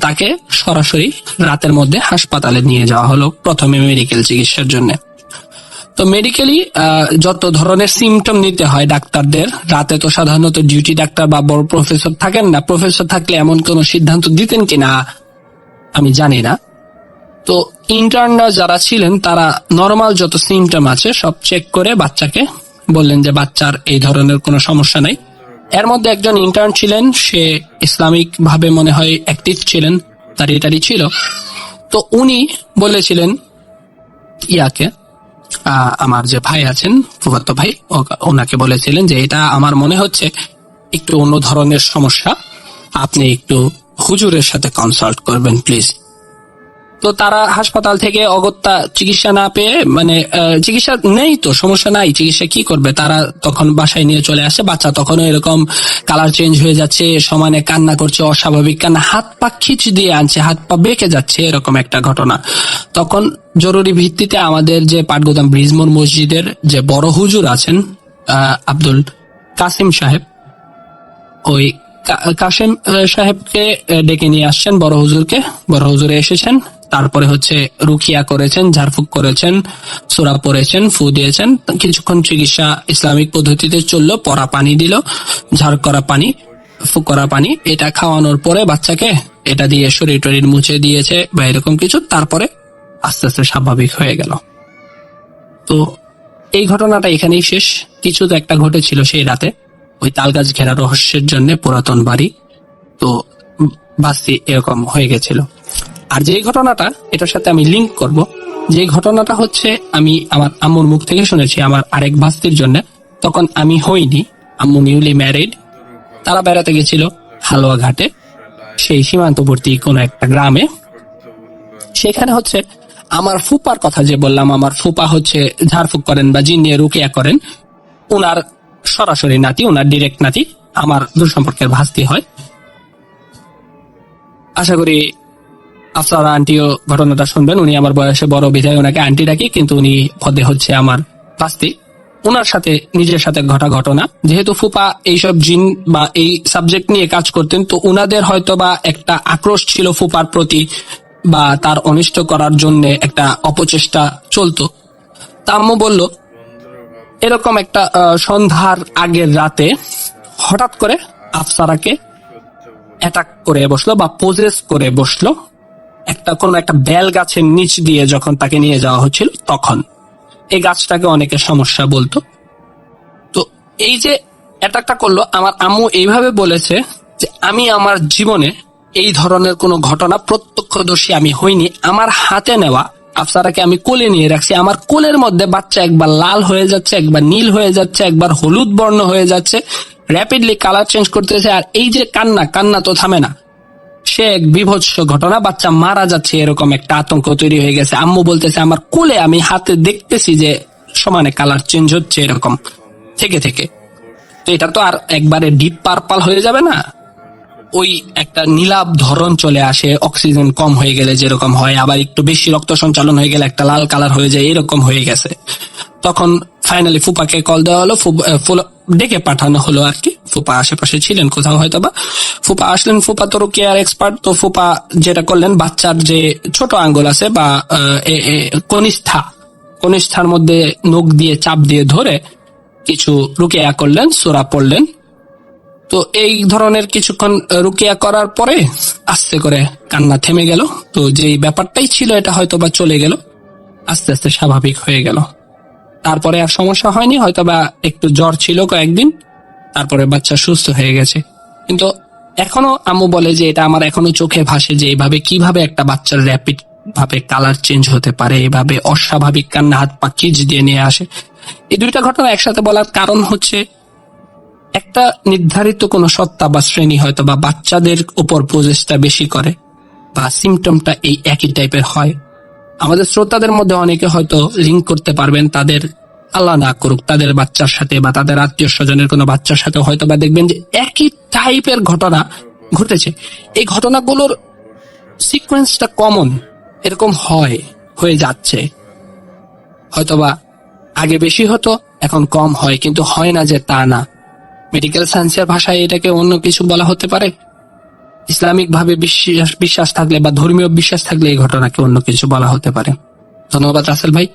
তাকে সরাসরি রাতের মধ্যে হাসপাতালে নিয়ে যাওয়া হলো প্রথমে মেডিকেল চিকিৎসার জন্য। তো মেডিকেলি যত ধরনের সিমটম নিতে হয় ডাক্তারদের, রাতে তো সাধারণত ডিউটি ডাক্তার বা বড় প্রফেসর থাকেন না। প্রফেসর থাকলে এমন কোন সিদ্ধান্ত দিতেন কিনা আমি জানি না। তো ইন্টার্নরা যারা ছিলেন তারা নর্মাল যত সিমটম আছে সব চেক করে বাচ্চাকে বললেন যে বাচ্চার এই ধরনের কোনো সমস্যা নাই। এর মধ্যে একজন ইন্টার্ন ছিলেন, সে ইসলামিক ভাবে মনে হয় অ্যাক্টিভ ছিলেন, দাঁড়িয়ে ছিল। তো উনি বলেছিলেন ইয়াকে, আমার যে ভাই আছেন ফুফাতো ভাই, ওনাকে বলেছিলেন যে এটা আমার মনে হচ্ছে একটু অন্য ধরনের সমস্যা, আপনি একটু হুজুরের সাথে কনসাল্ট করবেন প্লিজ। তো তারা হাসপাতাল থেকে অগত্যা চিকিৎসা না পেয়ে, মানে চিকিৎসা নেই তো সমস্যা নাই, চিকিৎসা কি করবে, তারা তখন বাসায় নিয়ে চলে আসে। বাচ্চা তখনও এরকম কালার চেঞ্জ হয়ে যাচ্ছে, সমানে কান্না করছে, অস্বাভাবিক কান্না, হাত পা খিচ দিয়ে আনছে, হাত পা বেঁকে যাচ্ছে, এরকম একটা ঘটনা। তখন জরুরি ভিত্তিতে আমাদের যে পাটগুদাম ব্রিজমোর মসজিদের যে বড় হুজুর আছেন আব্দুল কাসিম সাহেব, ওই কাসেম সাহেবকে ডেকে নিয়ে আসছেন, বড় হুজুরকে। বড় হুজুরে এসেছেন, তারপরে হচ্ছে রুকিয়া করেছেন, ঝাড়ফুঁক করেছেন, সূরা পড়েছেন, ফু দিয়েছেন। কিছুক্ষণ চিকিৎসা ইসলামিক পদ্ধতিতে চললো, পরা পানি দিল, ঝাড় করা পানি, ফু করা পানি, এটা খাওয়ানোর পরে বাচ্চাকে এটা দিয়ে শরীর টরীর মুছে দিয়েছে বা এরকম কিছু। তারপরে আস্তে আস্তে স্বাভাবিক হয়ে গেল। তো এই ঘটনাটা এখানেই শেষ। কিছু তো একটা ঘটেছিল সেই রাতে, ওই তালগাছ ঘেরা রহস্যের জন্য পুরাতন বাড়ি, তো বাস্তি এরকম হয়ে গেছিল। আর যে ঘটনাটা এটার সাথে আমি লিঙ্ক করব, যে ঘটনাটা হচ্ছে আমি আমার আম্মুর মুখ থেকে শুনেছি আমার আরেক বাস্তির জন্য। তখন আমি হইনি, আম্মু নিউলি ম্যারিড। তারা বেড়াতে গেছিল হালুয়া ঘাটে, সেই সীমান্তবর্তী কোন একটা গ্রামে। সেখানে হচ্ছে আমার ফুপার কথা যে বললাম, আমার ফুপা হচ্ছে ঝাড়ফুঁক করেন বা জিন নিয়ে রুকিয়া করেন, উনার সরাসরি নাতি, উনার ডিরেক্ট নাতি, আমার দূর সম্পর্কের ভাস্তি হয়। আশা করি আফসারা আন্টিও ঘটনাটা শুনবেন। উনি আমার বয়সে বড় বিধায় ওনাকে আন্টি ডাকি, কিন্তু উনি পদে হচ্ছে আমার ভাস্তি। ওনার সাথে নিজের সাথে ঘটা ঘটনা, যেহেতু ফুপা এইসব জিন বা এই সাবজেক্ট নিয়ে কাজ করতেন, তো উনাদের হয়তো বা একটা আক্রোশ ছিল ফুপার প্রতি, বা তার অনিষ্ট করার জন্য একটা অপচেষ্টা চলতো। তা আম্মু বলল এরকম একটা সন্ধ্যার আগের রাতে হঠাৎ করে আফসারাকে অ্যাটাক করে বসলো বা পোজেস করে বসলো কোন একটা বেল গাছের নিচ দিয়ে। যখন তাকে নিয়ে যাওয়া হচ্ছিল তখন এই গাছটাকে অনেকে সমস্যা বলতো। তো এই যে অ্যাটাকটা করলো, আমার আম্মু এইভাবে বলেছে যে আমি আমার জীবনে এই ধরনের কোনো ঘটনা প্রত্যক্ষদর্শী আমি হইনি। আমার হাতে নেওয়া আফসারাকে আমি কোলে নিয়ে রাখছি, আমার কোলের মধ্যে বাচ্চা একবার লাল হয়ে যাচ্ছে, একবার নীল হয়ে যাচ্ছে, একবার হলুদ বর্ণ হয়ে যাচ্ছে, র্যাপিডলি কালার চেঞ্জ করতেছে। আর এই যে কান্না তো থামে না, সে এক বিভৎস ঘটনা, বাচ্চা মারা যাচ্ছে, এরকম একটা আতঙ্ক তৈরি হয়ে গেছে। আম্মু বলতেছে আমার কোলে আমি হাতে দেখতেছি যে সমানে কালার চেঞ্জ হচ্ছে এরকম থেকে থেকে। তো এটা তো আর একবারে ডিপ পার্পল হয়ে যাবে না, ওই একটা নীলাভ ধরন চলে আসে, অক্সিজেন কম হয়ে গেলে যেরকম হয়, আবার একটু বেশি রক্ত সঞ্চালন হয়ে গেলে একটা লাল কালার হয়ে যায়, এরকম হয়ে গেছে। তখন ফাইনালি ফুপাকে কল দেওয়া হলো, ডেকে পাঠানো হলো আর কি। ফুপা আশেপাশে ছিলেন কোথাও হয়তো বা, ফুপা আসলেন। ফুপা তো কেয়ার এক্সপার্ট, তো ফুপা যেটা করলেন, বাচ্চার যে ছোট আঙ্গুল আছে বা কনিষ্ঠার মধ্যে নখ দিয়ে চাপ দিয়ে ধরে কিছু রুকিয়া করলেন, সূরা পড়লেন। তো এই ধরনের কিছুক্ষণ রুকিয়া করার পরে আস্তে করে কান্না থেমে গেল। তো যেই ব্যাপারটাই ছিল এটা হয়তো বা চলে গেল, আস্তে আস্তে স্বাভাবিক হয়ে গেল। তারপরে আর সমস্যা হয়নি, হয়তো বা একটু জ্বর ছিল কয়েকদিন, তারপরে বাচ্চা সুস্থ হয়ে গেছে। কিন্তু এখনো আম্মু বলে যে এটা আমার এখনো চোখে ভাসে যে এইভাবে কিভাবে একটা বাচ্চার র্যাপিড ভাবে কালার চেঞ্জ হতে পারে, এইভাবে অস্বাভাবিক কান্না, হাত পা কিচ দিয়ে নিয়ে আসে। এই দুইটা ঘটনা একসাথে বলার কারণ হচ্ছে একটা নির্ধারিত কোন সত্তা বা শ্রেণী হয়তো বা বাচ্চাদের উপর প্রচেষ্টা বেশি করে, বা সিমটমটা এই একই টাইপের হয়। আমাদের শ্রোতাদের মধ্যে অনেকে হয়তো লিঙ্ক করতে পারবেন, তাদের আল্লাহ না করুক তাদের বাচ্চার সাথে বা তাদের আত্মীয় স্বজনের কোনো বাচ্চার সাথে হয়তো বা দেখবেন যে একই টাইপের ঘটনা ঘটেছে। এই ঘটনাগুলোর সিকোয়েন্সটা কমন, এরকম হয়ে যাচ্ছে। হয়তোবা আগে বেশি হতো, এখন কম হয়, কিন্তু হয় না যে তা না। মেডিকেল সায়েন্সের ভাষায় এটাকে অন্য কিছু বলা হতে পারে, ইসলামিক ভাবে বিশ্বাস থাকলে বা ধর্মীয় বিশ্বাস থাকলে এই ঘটনাকে অন্য কিছু বলা হতে পারে। ধন্যবাদ রাসেল ভাই।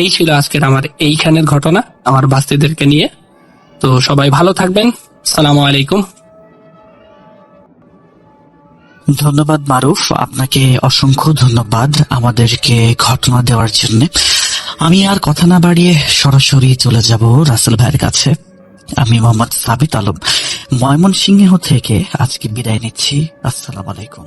এই ছিল আজকের আমার এইখানের ঘটনা আমার ভাস্তিদেরকে নিয়ে। তো সবাই ভালো থাকবেন। আসসালামু আলাইকুম। ধন্যবাদ মারুফ, আপনাকে অসংখ্য ধন্যবাদ আমাদেরকে ঘটনা দেওয়ার জন্য। আমি আর কথা না বাড়িয়ে সরাসরি চলে যাব রাসেল ভাইয়ের কাছে। আমি মোহাম্মদ সাবিত আলম ময়মনসিংহ থেকে আজকে বিদায় নিচ্ছি। আসসালামু আলাইকুম।